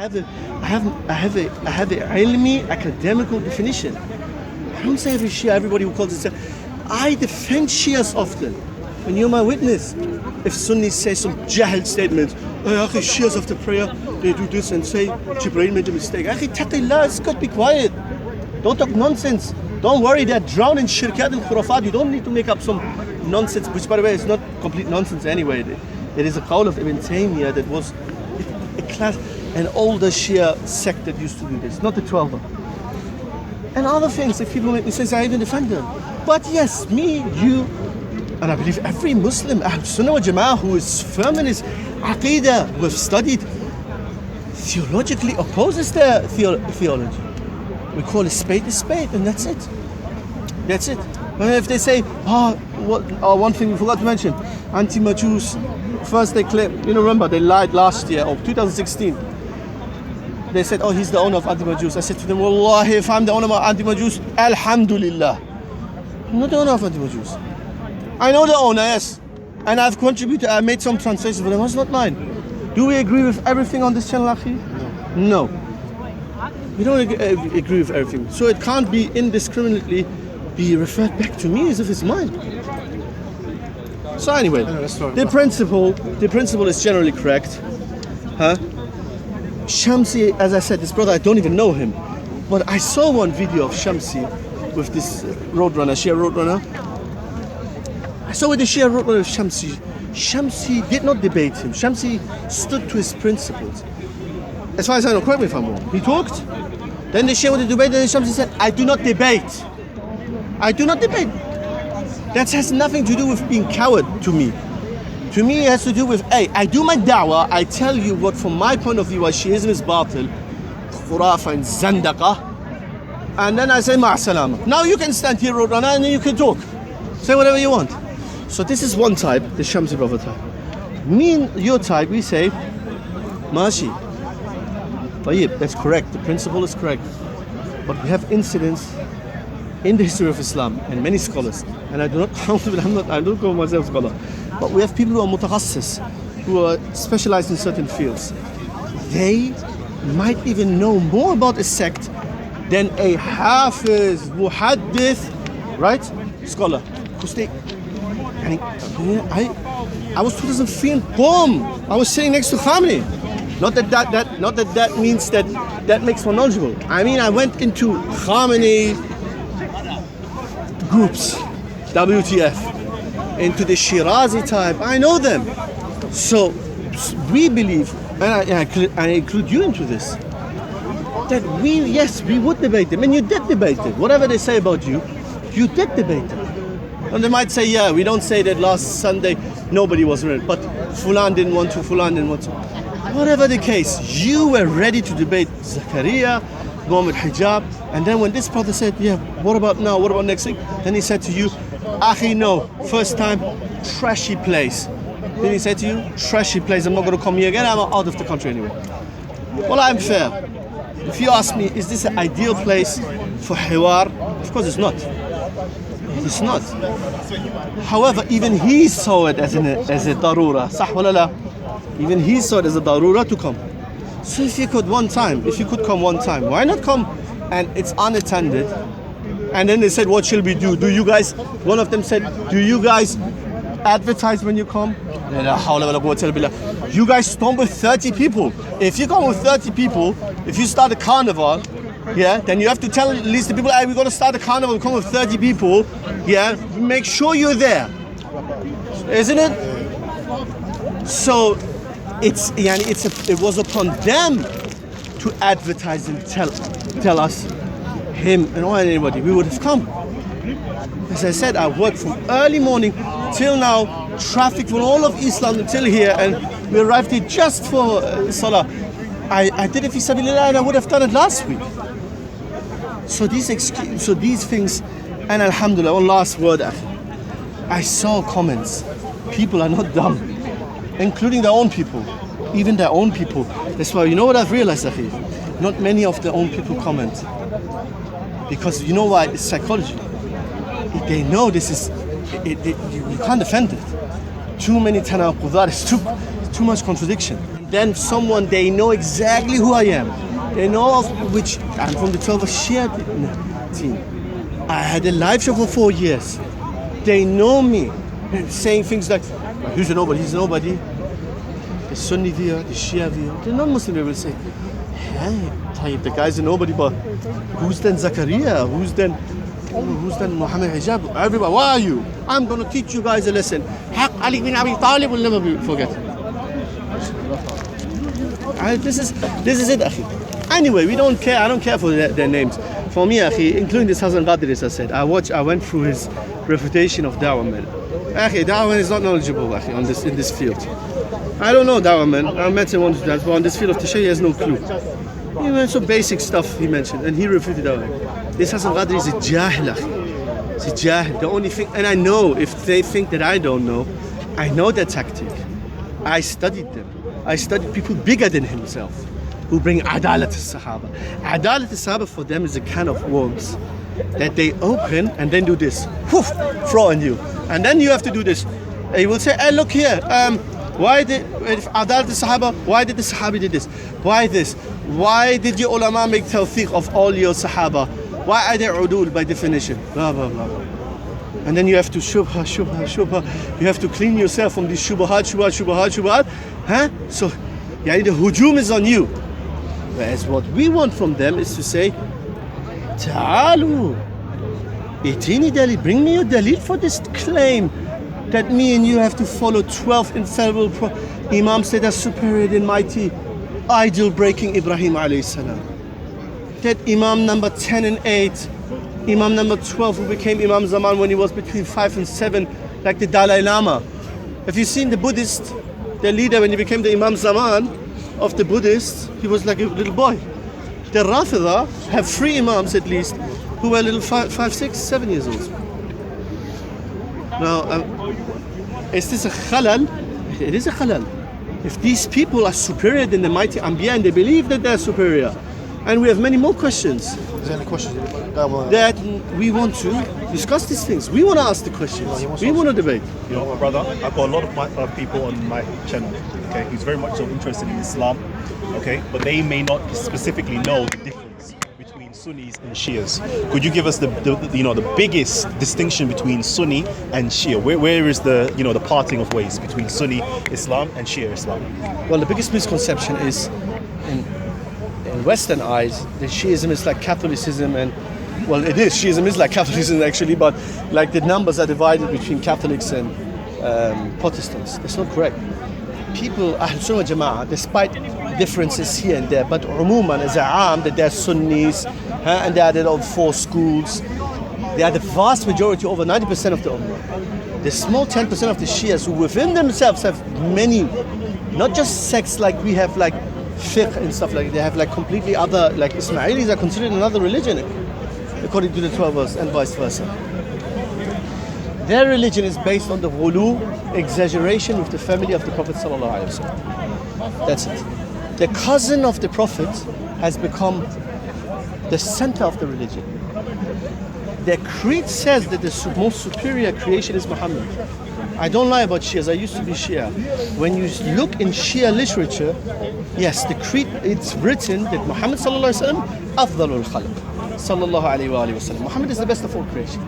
have a ilmi, academical definition. I don't say every Shia, everybody who calls it. I defend Shias often. And you're my witness. If Sunnis say some jahl statements, Shias after prayer, they do this and say Jibreel made a mistake. Taqillah, it's got to be quiet. Don't talk nonsense. Don't worry, they're drowned in shirkat and khurafat. You don't need to make up some nonsense, which by the way is not complete nonsense anyway. It is a qawl of Ibn Taymiyyah that was an older Shia sect that used to do this, not the 12. And other things, if people make mistakes, I even defend them. But yes, me, you, and I believe every Muslim, Ahl Sunnah wal Jama'ah, who is firm in his Aqidah, who have studied, theologically opposes their theology. We call a spade, and that's it. That's it. And if they say, one thing we forgot to mention, anti-Majus, first they claim, remember, they lied last year, or 2016. They said, he's the owner of Anti-Majus. I said to them, Wallahi, if I'm the owner of Anti-Majus, Alhamdulillah. I'm not the owner of Anti-Majus. I know the owner, yes. And I've contributed, I made some translations for them. It's not mine. Do we agree with everything on this channel, Akhi? No. We don't agree with everything. So it can't be indiscriminately be referred back to me as if it's mine. So anyway, the principle is generally correct. Shamsi, as I said, this brother, I don't even know him. But I saw one video of Shamsi with this roadrunner, Shia roadrunner. I saw with the Shia roadrunner of Shamsi. Shamsi did not debate him. Shamsi stood to his principles. As far as I know, correct me if I'm wrong. He talked, then the Shia wanted to debate, and then Shamsi said, I do not debate. I do not debate. That has nothing to do with being coward to me. To me, it has to do with, I do my da'wah, I tell you what from my point of view, Shiism is batil, khurafa and zandaqa, and then I say ma'asalama. Now you can stand here, roadrunner, and then you can talk. Say whatever you want. So this is one type, the Shamsi brother type. Me and your type, we say, Mashi. Tayyib, that's correct, the principle is correct. But we have incidents in the history of Islam, and many scholars, and I don't call myself a scholar, but we have people who are mutakhassis, who are specialized in certain fields. They might even know more about a sect than a hafiz, muhaddith, right? Scholar. Because I was 2003 in Qom. I was sitting next to Khamenei. Not that means that makes one knowledgeable. I mean, I went into Khamenei groups, WTF, into the Shirazi type. I know them. So we believe, and I include you into this, that we would debate them, and you did debate them. Whatever they say about you, you did debate them. And they might say, yeah, we don't say that last Sunday nobody was ready, but Fulan didn't want to, Fulan didn't want to. Whatever the case, you were ready to debate Zakaria, Muhammad Hijab, and then when this brother said, yeah, what about now, what about next week? Then he said to you, Akhi, no, first time, trashy place. Then he said to you, trashy place, I'm not going to come here again, I'm out of the country anyway. Well, I'm fair. If you ask me, is this an ideal place for Hiwar? Of course it's not. It's not. However, even he saw it as a darura. Sah wala la? Even he saw it as a darura to come. So if you could come one time, why not come? And it's unattended. And then they said, what shall we do? One of them said, do you guys advertise when you come? You guys come with 30 people. If you come with 30 people, if you start a carnival, yeah, then you have to tell at least the people, hey, we're going to start a carnival, come with 30 people, yeah, make sure you're there. Isn't it? So it was upon them to advertise and tell us, him and anybody, we would have come. As I said, I worked from early morning till now, traffic from all of East London till here, and we arrived here just for Salah. I did it fi sabilillah, and I would have done it last week. So these things, and alhamdulillah, one last word, I saw comments. People are not dumb, including their own people, even their own people. That's why, you know what I've realized, Akhi? Not many of their own people comment. Because you know why? It's psychology. They know this is, you can't defend it. Too many tanaqudat, it's too much contradiction. then someone, they know exactly who I am. They know of which, I'm from the 12 Shia team. I had a live show for 4 years. They know me. And saying things like, he's a nobody, he's nobody. The Sunni view, the Shia view. The non-Muslim will say, hey, the guy's a nobody, but who's then Zakaria? Who's then Muhammad Hijab? Everybody, why are you? I'm going to teach you guys a lesson. Haq Ali bin Abi Talib will never be forgotten. This is it, akhi. Anyway, we don't care. I don't care for their names. For me, akhi, including this Hassan Qadri, as I said, I went through his refutation of Dawah man. Akhi, Dawah man is not knowledgeable, akhi, in this field. I don't know Dawah man. I met him once, but on this field of Tashayya, he has no clue. He went so basic stuff he mentioned, and he refuted Dawah. This Hassan Qadri is a jahil, akhi. It's a jahil. The only thing, and I know if they think that I don't know, I know their tactic. I studied them. I studied people bigger than himself who bring adalat al-sahaba. Adalat al-sahaba for them is a can of worms that they open and then do this, whoof, throw on you. And then you have to do this. And he will say, hey, look here, why did adalat al-sahaba, why did the sahabi did this? Why this? Why did your ulama make tawfiq of all your sahaba? Why are they udul by definition? Blah, blah, blah. And then you have to shubha. You have to clean yourself from these shubhat. Huh? So, the hujum is on you. Whereas what we want from them is to say, Ta'alu, itini dalil, bring me your dalil for this claim that me and you have to follow 12 infallible imams that are superior and mighty, idol breaking Ibrahim alayhi salam. That Imam number 10 and 8, Imam number 12 who became Imam Zaman when he was between 5 and 7, like the Dalai Lama. Have you seen the Buddhist, the leader when he became the Imam Zaman of the Buddhists, he was like a little boy. The Rafida have 3 Imams at least who were little 5, 6, 7 years old. Now, is this a khalal? It is a khalal. If these people are superior than the mighty Anbiya and they believe that they're superior, and we have many more questions. Is there any questions? That we want to discuss these things. We want to ask the questions. We want to debate. You know, brother, I've got a lot of people on my channel, okay, who's very much so interested in Islam, okay, but they may not specifically know the difference between Sunnis and Shias. Could you give us the biggest distinction between Sunni and Shia? Where is the the parting of ways between Sunni Islam and Shia Islam? Well, the biggest misconception is in Western eyes, the Shiism is like Catholicism, and well, it is. Shiism is like Catholicism actually, but like the numbers are divided between Catholics and Protestants. That's not correct. People, Ahl Sunnah Jama'ah, despite differences here and there, but umuman as a aam, that they're Sunnis, and they are of 4 schools. They are the vast majority, over 90% of the ummah. The small 10% of the Shias who within themselves have many, not just sects like we have, like fiqh and stuff like that. They have like completely other, like Ismailis are considered another religion according to the 12 and vice versa. Their religion is based on the ghulu, exaggeration with the family of the Prophet sallallahu alaihi wasallam. That's it. The cousin of the Prophet has become the center of the religion. Their creed says that the most superior creation is Muhammad. I don't lie about Shias, I used to be Shia. When you look in Shia literature, yes, the creed, it's written that Muhammad sallallahu alaihi wasallam, afdalul khalq, sallallahu alaihi wasallam. Muhammad is the best of all creation.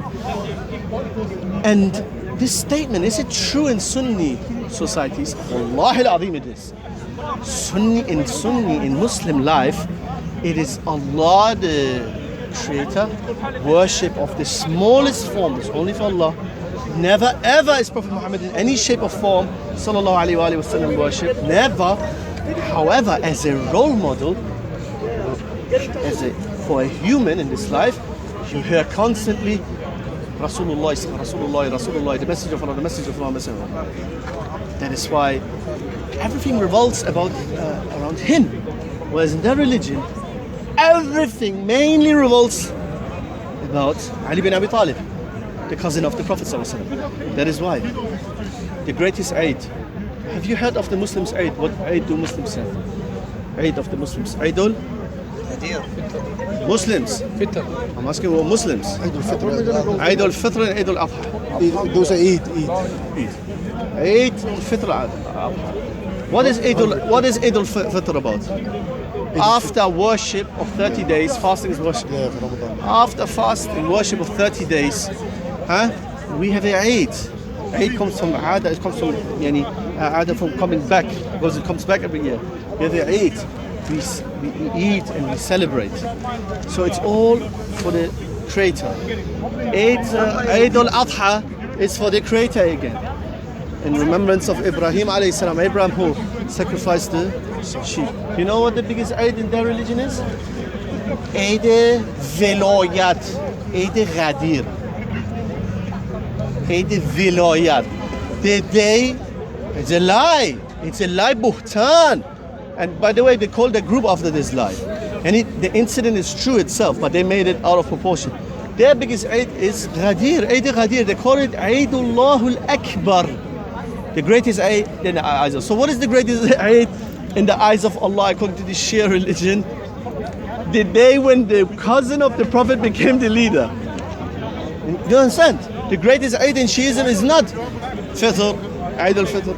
And this statement, is it true in Sunni societies? Wallahi al-azim it is. Sunni in Muslim life, it is Allah the Creator, worship of the smallest form, it's only for Allah. Never ever is Prophet Muhammad in any shape or form, sallallahu alaihi wasallam, worship. Never. However, as a role model, for a human in this life, you hear constantly Rasulullah, the message of Allah, the message of Allah, message of Allah. That is why everything revolves around him. Whereas in their religion, everything mainly revolves about Ali bin Abi Talib, the cousin of the Prophet ﷺ. That is why the greatest Eid. Have you heard of the Muslims' Eid? What Eid do Muslims have? Eid of the Muslims. Eidul Muslims. Fitr. I'm asking what Muslims. Eidul Fitr. Eidul Fitr and Eidul Adha. Those are Eid. Eid. Eid Fitr Adha. What is Eid al-Fitr about? After worship of 30 days, fasting is worship. Yeah, for Ramadan. After fasting, worship of 30 days, we have a Eid. Eid comes from Aada, it comes from Aada from coming back, because it comes back every year. We have a Eid. We eat and we celebrate. So it's all for the Creator. Eid al-Adha is for the Creator again. In remembrance of Ibrahim alayhi salam, Abraham who sacrificed the sheep. You know what the biggest Eid in their religion is? Eid Velayat, Eid Ghadir, Eid Velayat. The day, it's a lie, Buhtan. And by the way, they called the group after this lie. And the incident is true itself, but they made it out of proportion. Their biggest Eid is Ghadir, Eid Ghadir. They call it Eidullah al-Akbar. The greatest Eid in the eyes of. So what is the greatest Eid in the eyes of Allah according to the Shia religion? The day when the cousin of the Prophet became the leader. You understand? The greatest Eid in Shiism is not Fitr, Eid al-Fitr.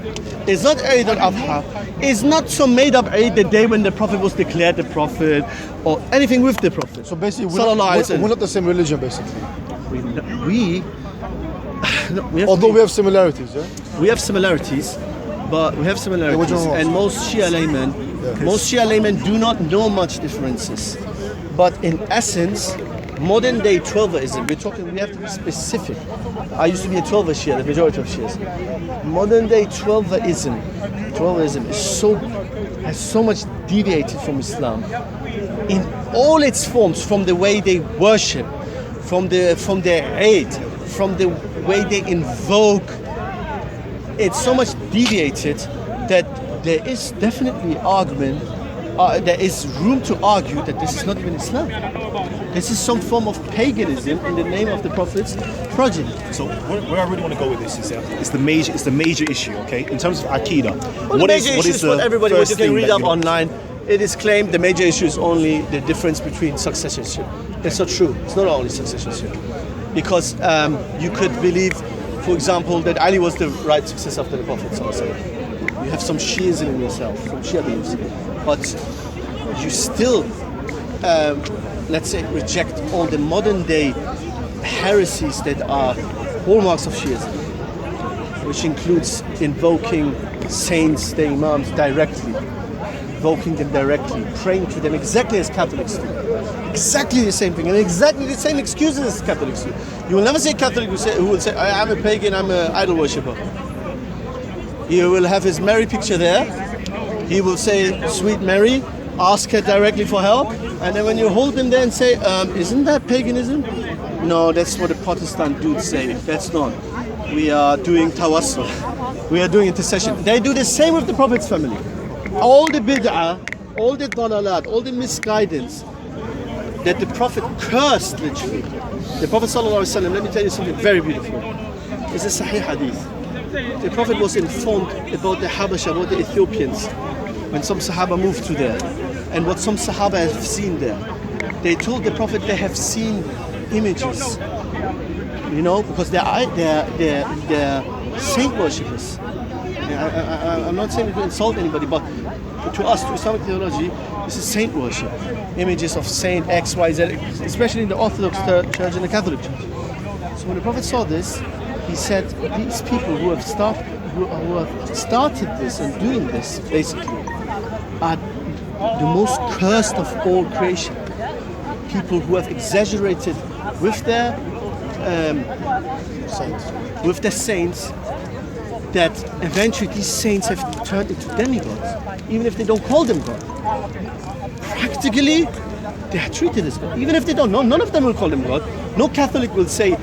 It's not Eid al-Adha. It's not some made-up Eid the day when the Prophet was declared the Prophet or anything with the Prophet. So basically, we're not the same religion, basically. Although we have similarities, yeah? We have similarities, and most Shia laymen do not know much differences. But in essence, modern day 12ism, we have to be specific. I used to be a 12er Shia, the majority of Shias. Modern day 12ism has so much deviated from Islam in all its forms, from the way they worship, from their Eid, from the way they invoke. It's so much deviated that there is definitely argument, there is room to argue that this is not even Islam. This is some form of paganism in the name of the Prophet's progeny. So where I really want to go with this is it's the major issue, okay? In terms of Aqidah. Well, the major issue is for everybody, what you can read up online. It is claimed the major issue is only the difference between successorship. It's not true. It's not only successorship. Because you could believe, for example, that Ali was the right successor after the Prophet. You have some Shiism in yourself, some Shia beliefs. But you still, let's say, reject all the modern day heresies that are hallmarks of Shiism, which includes invoking saints, the Imams, directly, invoking them directly, praying to them exactly as Catholics do. Exactly the same thing, and exactly the same excuses as Catholics do. You will never see a Catholic who will say, I'm a pagan, I'm an idol worshipper. He will have his Mary picture there. He will say, Sweet Mary, ask her directly for help. And then when you hold him there and say, isn't that paganism? No, that's what the Protestant dudes say. That's not. We are doing tawassul. We are doing intercession. They do the same with the Prophet's family. All the bid'ah, all the dalalat, all the misguidance that the Prophet cursed, literally. The Prophet ﷺ, let me tell you something very beautiful. It's a Sahih hadith. The Prophet was informed about the Habasha, about the Ethiopians, when some Sahaba moved to there, and what some Sahaba have seen there. They told the Prophet they have seen images, because they're saint worshippers. I'm not saying to insult anybody, but to us, to Islamic theology, this is saint worship. Images of Saint X, Y, Z, especially in the Orthodox Church and the Catholic Church. So when the Prophet saw this, he said, these people who have started this and doing this, basically, are the most cursed of all creation. People who have exaggerated with their saints, that eventually these saints have turned into demigods, even if they don't call them God. Practically, they are treated as God. Even if they don't know, none of them will call them God. No Catholic will say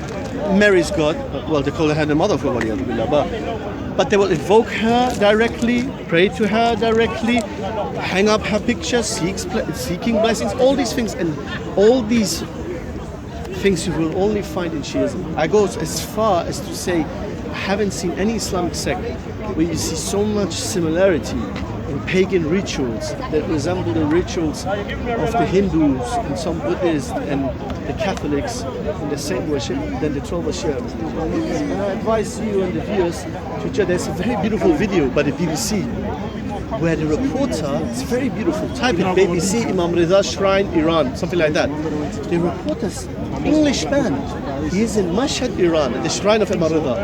Mary's God. Well, they call her the mother of God, but they will invoke her directly, pray to her directly, hang up her picture, seeking blessings, all these things, and all these things you will only find in Shiism. I go as far as to say, I haven't seen any Islamic sect where you see so much similarity in pagan rituals that resemble the rituals of the Hindus and some Buddhists and the Catholics and the saint worship than the 12 Shia. And I advise you and the viewers to check. There's a very beautiful video by the BBC where the reporter, it's very beautiful, type it, BBC Imam Rida Shrine, Iran, something like that. The reporter's English man, he is in Mashhad, Iran, at the shrine of Imam Rida,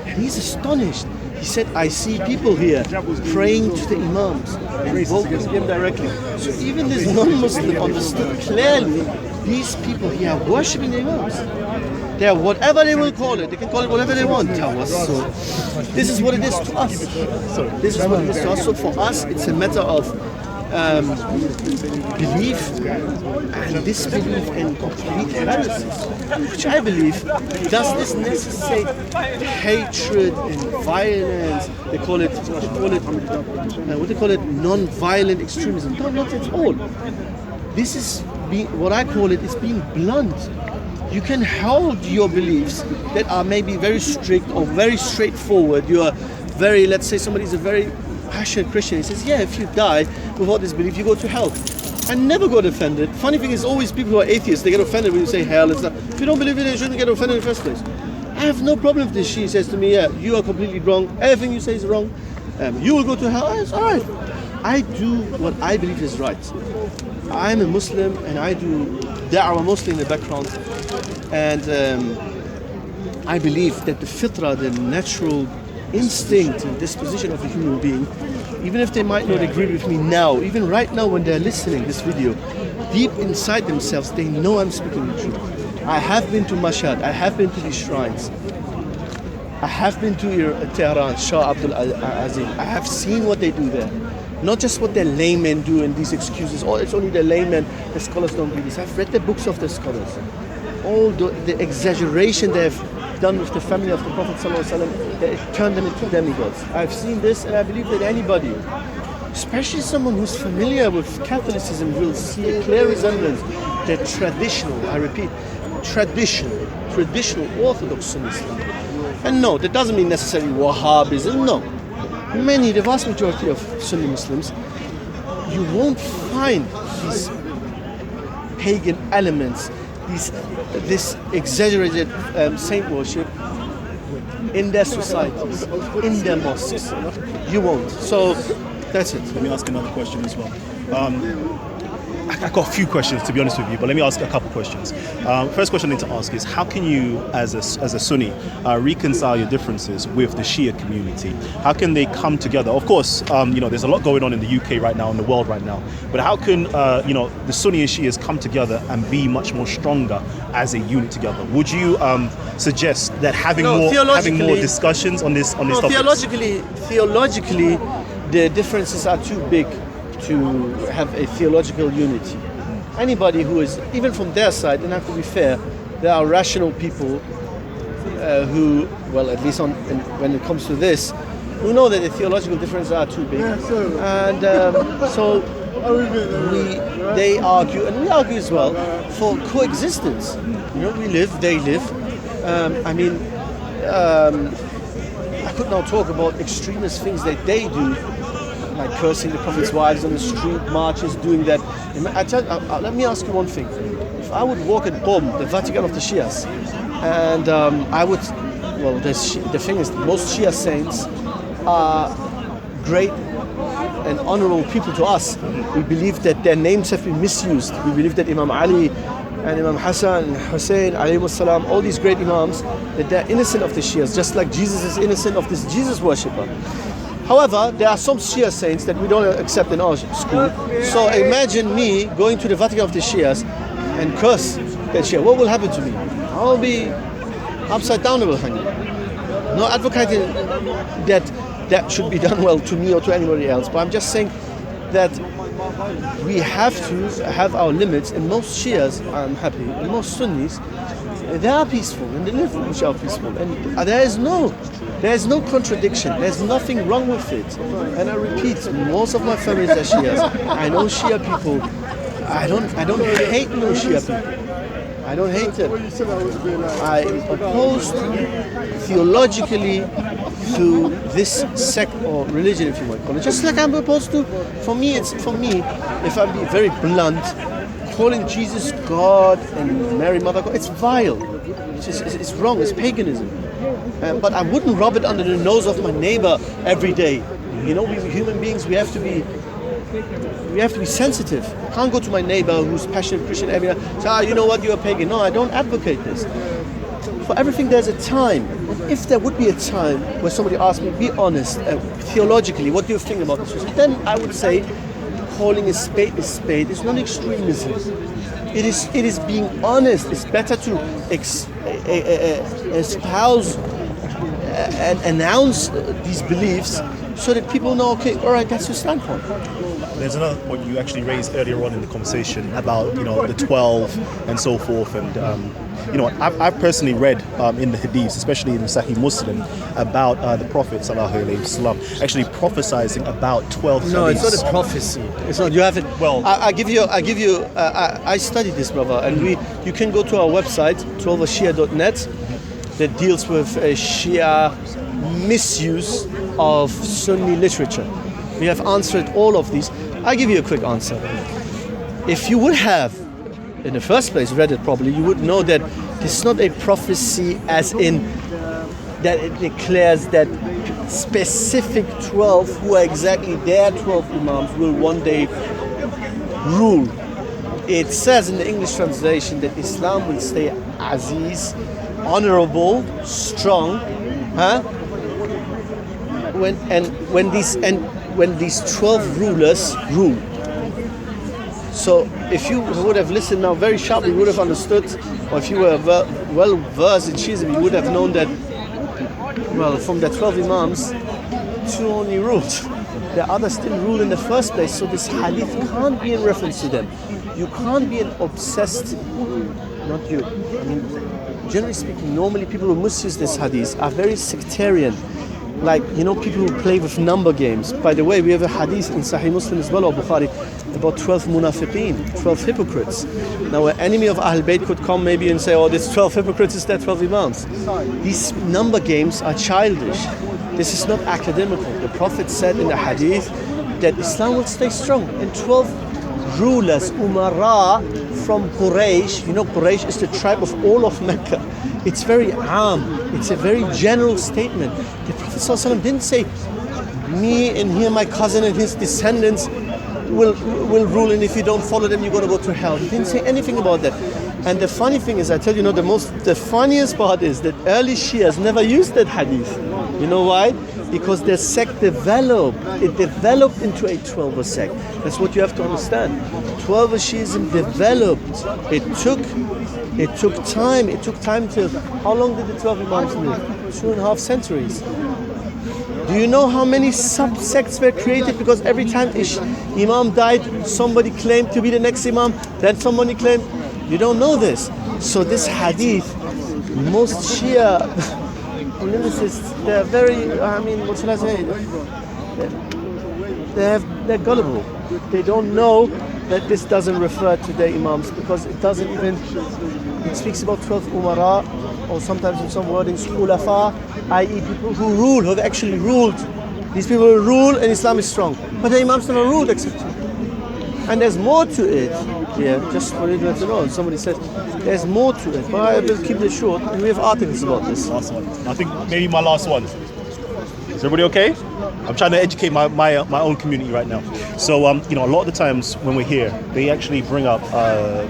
and he's astonished. He said, I see people here praying to the Imams and invoking them directly. So even this non-Muslim understood clearly, these people here are worshipping the Imams. They are whatever they will call it. They can call it whatever they want. So this is what it is to us. This is what it is to us. So for us, it's a matter of belief and disbelief and complete analysis, which I believe does this necessitate hatred and violence. They call it non-violent extremism. No, not at all. This is what I call it is being blunt. You can hold your beliefs that are maybe very strict or very straightforward. You are very, let's say somebody's a very passionate Christian. He says, yeah, if you die without this belief, you go to hell. I never got offended. Funny thing is, always people who are atheists, they get offended when you say hell and stuff. If you don't believe in it, you shouldn't get offended in the first place. I have no problem if this Shia says to me, yeah, you are completely wrong. Everything you say is wrong. You will go to hell. It's all right. I do what I believe is right. I'm a Muslim and I do da'wah mostly in the background. And I believe that the fitrah, the natural instinct and disposition of a human being, even if they might not agree with me now, even right now when they're listening this video, deep inside themselves, they know I'm speaking the truth. I have been to Mashhad, I have been to these shrines. I have been to Tehran, Shah Abdul Aziz. I have seen what they do there. Not just what their laymen do and these excuses, oh, it's only the laymen, the scholars don't do this. I've read the books of the scholars. All the exaggeration they've done with the family of the Prophet ﷺ, it turned them into demigods. I've seen this and I believe that anybody, especially someone who's familiar with Catholicism, will see a clear resemblance. The traditional, I repeat, traditional Orthodox Sunni Islam. And no, that doesn't mean necessarily Wahhabism, no. The vast majority of Sunni Muslims, you won't find these pagan elements, this exaggerated saint worship in their societies, in their mosques. You won't. So that's it. Let me ask another question as well. I got a few questions, to be honest with you, but let me ask a couple questions. First question I need to ask is, how can you, as a Sunni, reconcile your differences with the Shia community? How can they come together? Of course, there's a lot going on in the UK right now, in the world right now, but how can, the Sunni and Shias come together and be much more stronger as a unit together? Would you suggest that having more discussions on this topic? Theologically, the differences are too big to have a theological unity. Anybody who is, even from their side, and I have to be fair, there are rational people who, well, at least when it comes to this, who know that the theological differences are too big. And so they argue, and we argue as well, for coexistence. We live, they live. I could now talk about extremist things that they do, like cursing the Prophet's wives on the street, marches, doing that. Let me ask you one thing. If I would walk at Qom, the Vatican of the Shias, and the thing is, most Shia saints are great and honorable people to us. We believe that their names have been misused. We believe that Imam Ali and Imam Hassan and Hussein, alayhi salam, all these great Imams, that they're innocent of the Shias, just like Jesus is innocent of this Jesus worshipper. However, there are some Shia saints that we don't accept in our school. So imagine me going to the Vatican of the Shias and curse that Shia. What will happen to me? I'll be upside down, I will hang. Not advocating that should be done well to me or to anybody else, but I'm just saying that we have to have our limits, and most Shias, I'm happy, and most Sunnis, they are peaceful and they live which are peaceful, and there is no contradiction. There's nothing wrong with it. And I repeat, most of my family are Shias. I know Shia people. I don't hate no Shia people. I don't hate them. I oppose theologically to this sect or religion, if you want to call it. Just like I'm opposed to. For me, if I'm being very blunt, calling Jesus God and Mary Mother God, it's vile. It's wrong. It's paganism. But I wouldn't rub it under the nose of my neighbor every day. You know, we human beings, we have to be sensitive. I can't go to my neighbor who's passionate Christian every day, say, you know what, you're a pagan. No, I don't advocate this. For everything there's a time. And if there would be a time where somebody asked me, be honest, theologically, what do you think about this? Then I would say, calling a spade is not extremism. It is being honest. It's better to espouse and announce these beliefs so that people know, okay, all right, that's your standpoint. There's another point you actually raised earlier on in the conversation about, the 12 and so forth. And, I've personally read in the hadiths, especially in Sahih Muslim, about the Prophet ﷺ actually prophesizing about 12 No, hadiths. it's not a prophecy. It's not. You have it. Well, I give you. I studied this, brother, and you can go to our website, 12shia.net, that deals with Shia misuse of Sunni literature. We have answered all of these. I give you a quick answer. If you would have, in the first place, read it properly, you would know that it's not a prophecy as in that it declares that specific 12 who are exactly their 12 imams will one day rule. It says in the English translation that Islam will stay aziz, honorable, strong, when these 12 rulers rule. So if you would have listened now very sharply, you would have understood, or if you were well versed in Shiism, you would have known that, well, from the 12 imams, 2 only ruled. The others still rule in the first place, so this hadith can't be in reference to them. You can't be an obsessed, not you, I mean, generally speaking, normally people who misuse this hadith are very sectarian. Like, people who play with number games. By the way, we have a hadith in Sahih Muslim as well, or Bukhari, about 12 munafiqeen, 12 hypocrites. Now, an enemy of Ahl Bayt could come maybe and say, oh, this 12 hypocrites is that 12 imams. These number games are childish. This is not academical. The Prophet said in the hadith that Islam will stay strong. And 12 rulers, umara from Quraysh, Quraysh is the tribe of all of Mecca. It's very it's a very general statement. The Prophet ﷺ didn't say, me and here my cousin and his descendants will rule, and if you don't follow them, you're going to go to hell. He didn't say anything about that. And the funny thing is, I tell you, the funniest part is that early Shias never used that hadith. You know why? Because their sect developed. It developed into a 12er sect. That's what you have to understand. 12er Shiism developed. It took time. It took time to. How long did the 12 Imams live? 2.5 centuries. Do you know how many sub-sects were created? Because every time Imam died, somebody claimed to be the next Imam, then somebody claimed. You don't know this. So this hadith, most Shia lyricists, they're very, what shall I say? They're gullible. They don't know that this doesn't refer to their Imams, because it doesn't even, it speaks about 12 Umara, or sometimes in some wordings, Khulafa, i.e. people who rule, who have actually ruled. These people rule and Islam is strong. But the Imams never ruled except. And there's more to it. Yeah, just for you to know. Somebody said there's more to it. But I will keep it short, and we have articles about this. Last one. I think maybe my last one. Is everybody okay? I'm trying to educate my own community right now. So, a lot of the times when we're here, they actually bring up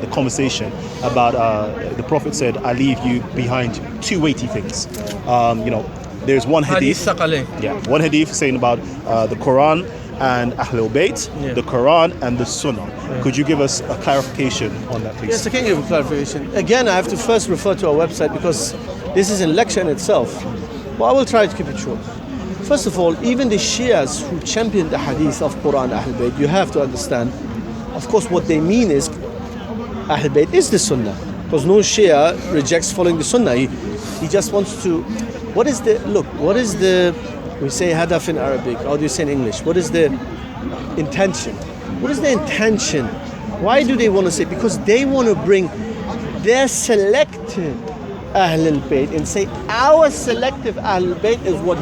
the conversation about the Prophet said, I leave you behind 2 weighty things. There's one hadith. One hadith saying about the Quran and Ahlul Bayt, the Quran and the Sunnah. Could you give us a clarification on that, please? Yes, I can give a clarification. Again, I have to first refer to our website, because this is a lecture in itself. But I will try to keep it short. First of all, even the Shias who champion the hadith of Quran Ahlul Bayt, you have to understand, of course, what they mean is Ahlul Bayt is the Sunnah. Because no Shia rejects following the Sunnah. He just wants to, what is the, we say hadaf in Arabic, how do you say in English? What is the intention? What is the intention? Why do they want to say? Because they want to bring their selective Ahlul Bayt and say our selective Ahlul Bayt is what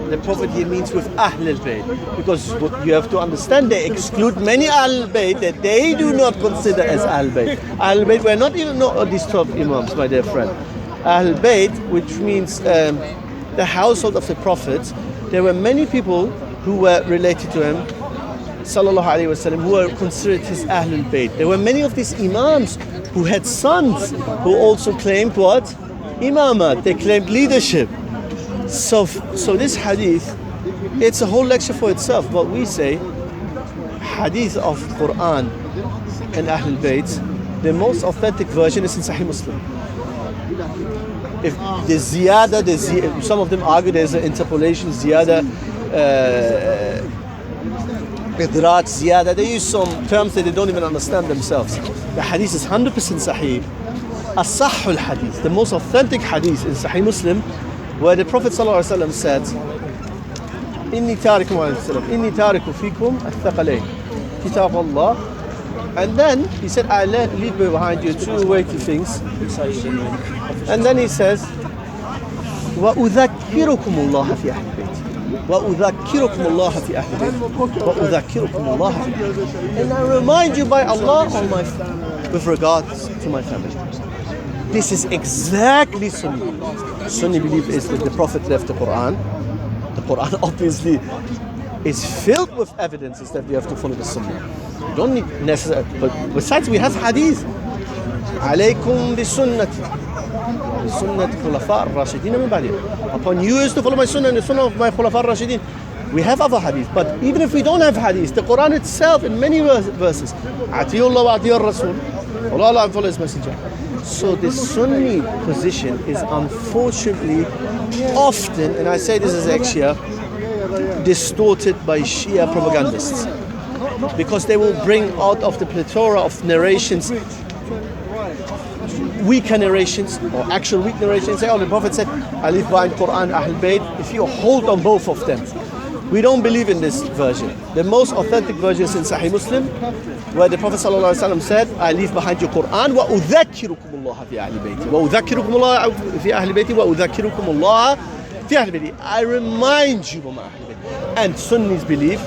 the Prophet here means with Ahlul Bayt. Because what you have to understand, they exclude many Ahlul Bayt that they do not consider as Ahlul Bayt. Ahlul Bayt were not even these 12 Imams, my dear friend. Ahlul Bayt, which means the household of the Prophet, there were many people who were related to him, sallallahu alaihi wasallam, who were considered his Ahlul Bayt. There were many of these Imams who had sons who also claimed what? Imamat. They claimed leadership. So this hadith, it's a whole lecture for itself. But we say, hadith of Quran and Ahlul Bayt, the most authentic version is in Sahih Muslim. If the ziyada, some of them argue there's an interpolation, ziyada, idraj, ziyada. They use some terms that they don't even understand themselves. The hadith is 100% Sahih. As-sahhul hadith, the most authentic hadith in Sahih Muslim, where the Prophet ﷺ said, Inni tariku fikum al-thaqalayn, kitab Allah. And then he said, I leave behind you two weighty things. And then he says, وَأُذَكِّرُكُمُ اللَّهَ فِي أَهْلِ بَيْتِ وَأُذَكِّرُكُمُ اللَّهَ فِي أَهْلِ بَيْتِ وَأُذَكِّرُكُم اللَّهِ فِي أَهْلِ بَيْتِ. And I remind you by Allah with regards to my family. This is exactly Sunni. Sunni belief is that the Prophet left the Quran. The Quran obviously is filled with evidences that we have to follow the Sunnah. We don't need necessarily, but besides we have hadith. عليكم بسنتي بسنة خلفاء الراشدين من بعدي. Upon you is to follow my sunnah and the sunnah of my khulafa ar-rashidin. We have other hadith, but even if we don't have hadith, the Quran itself in many verses, أطيعوا الله وأطيعوا الرسول, follow Allah and follow His messenger. So the Sunni position is unfortunately often, and I say this as ex-Shia, distorted by Shia propagandists, because they will bring out of the plethora of narrations weaker narrations or actual weak narrations. Say, oh, the Prophet said, I leave behind Quran, Ahl Bayt. If you hold on both of them, we don't believe in this version. The most authentic version is in Sahih Muslim, where the Prophet ﷺ said, I leave behind you Quran, وَأُذَكِّرُكُمُ اللَّهَ فِي أَهْلِ بَيْتِ وَأُذَكِّرُكُمُ اللَّهَ فِي أَهْلِ بَيْتِ وَأُذَكِّرُكُمُ اللَّهَ فِي أَهْلِ بَيْتِ. I remind you, Ahl Bayt. And Sunnis believe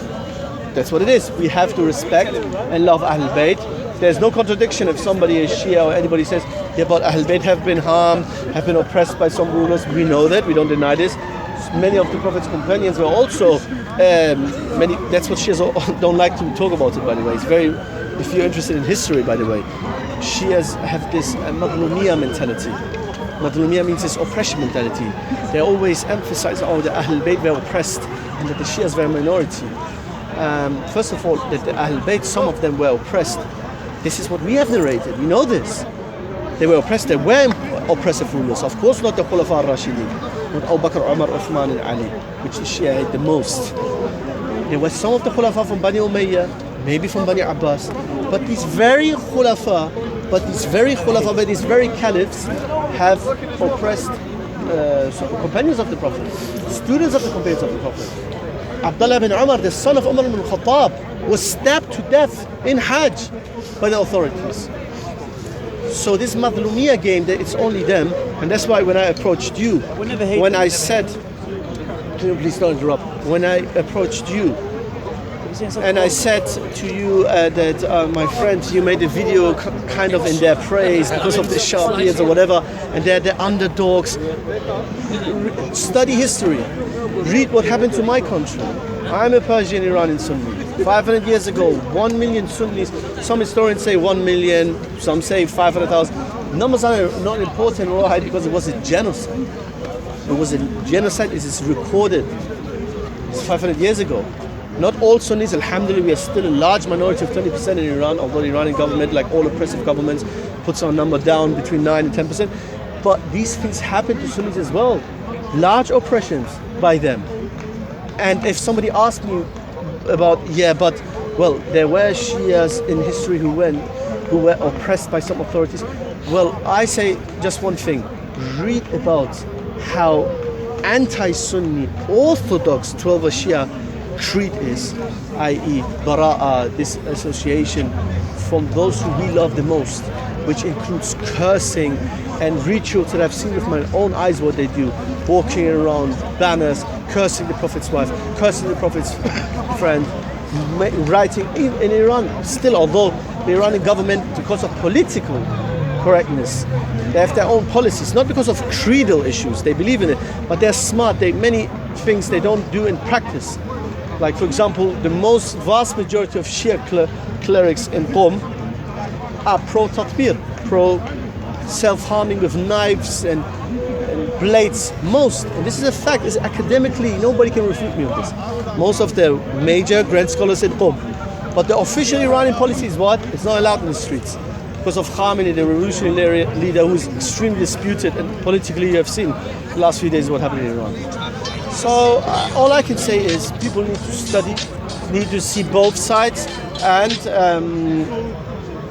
that's what it is. We have to respect and love Ahl Bayt. There's no contradiction if somebody is Shia or anybody says, yeah, but Ahl Bayt have been harmed, have been oppressed by some rulers. We know that, we don't deny this. Many of the Prophet's companions were also, that's what Shias don't like to talk about it, by the way. It's very, if you're interested in history, by the way, Shias have this madlumiyah mentality. Madlumiyah means this oppression mentality. They always emphasize, oh, the Ahl Bayt were oppressed and that the Shias were a minority. First of all, that the Ahl Bayt, some of them were oppressed. This is what we have narrated. We know this. They were oppressed. They were oppressive rulers. Of course, not the Khulafa ar-Rashidin, not Abu Bakr, Umar, Uthman, and Ali, which the Shia hate the most. There were some of the Khulafa from Bani Umayyah, maybe from Bani Abbas, but these very Khulafa, by these very caliphs, have oppressed companions of the Prophet, students of the companions of the Prophet. Abdullah bin Umar, the son of Umar ibn Khattab, was stabbed to death in Hajj by the authorities. So this madlumiyah game, that it's only them, and that's why when I approached you, when I said, please don't interrupt, when I approached you, and I said to you that my friend, you made a video kind of in their praise because of the sharp beards or whatever, and they're the underdogs. Study history. Read what happened to my country. I'm a Persian Iranian Sunni. 500 years ago, 1 million Sunnis. Some historians say 1 million, some say 500,000. Numbers are not important because it was a genocide. It was a genocide. It is recorded. It's 500 years ago. Not all Sunnis, alhamdulillah, we are still a large minority of 20% in Iran, although the Iranian government, like all oppressive governments, puts our number down between 9 and 10%. But these things happen to Sunnis as well. Large oppressions by them. And if somebody asks me about, there were Shias in history who were oppressed by some authorities. Well, I say just one thing. Read about how anti-Sunni Orthodox 12 Shia treat is, i.e. Bara'a, this association from those who we love the most, which includes cursing and rituals that I've seen with my own eyes what they do, walking around banners, cursing the Prophet's wife, cursing the Prophet's friend, writing in Iran still, although the Iranian government, because of political correctness. They have their own policies, not because of creedal issues. They believe in it, but they're smart. Many things they don't do in practice. Like, for example, the most vast majority of Shia clerics in Qom are pro-tatbir, pro-self-harming with knives and blades. Most, and this is a fact, is academically, nobody can refute me on this. Most of the major grand scholars in Qom. But the official Iranian policy is what? It's not allowed in the streets. Because of Khamenei, the revolutionary leader who is extremely disputed, and politically you have seen the last few days what happened in Iran. So all I can say is people need to study, need to see both sides, and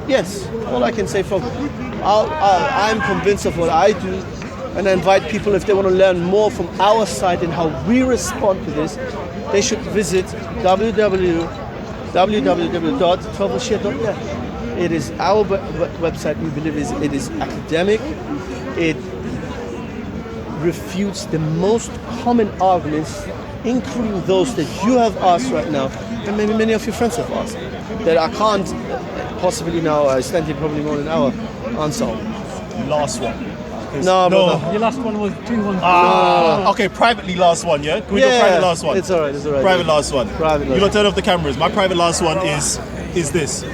yes, all I can say I'm convinced of what I do, and I invite people, if they want to learn more from our side and how we respond to this, they should visit www.travelshare.net. It is our website. We believe it is academic. It refutes the most common arguments, including those that you have asked right now, and maybe many of your friends have asked, that I can't possibly now stand here probably more than an hour answer. Last one. No. Your last one was 2-1. Okay, privately last one, yeah? Can we go private last one? It's alright. Private last one. Private last You got to turn off the cameras. My private last one is this.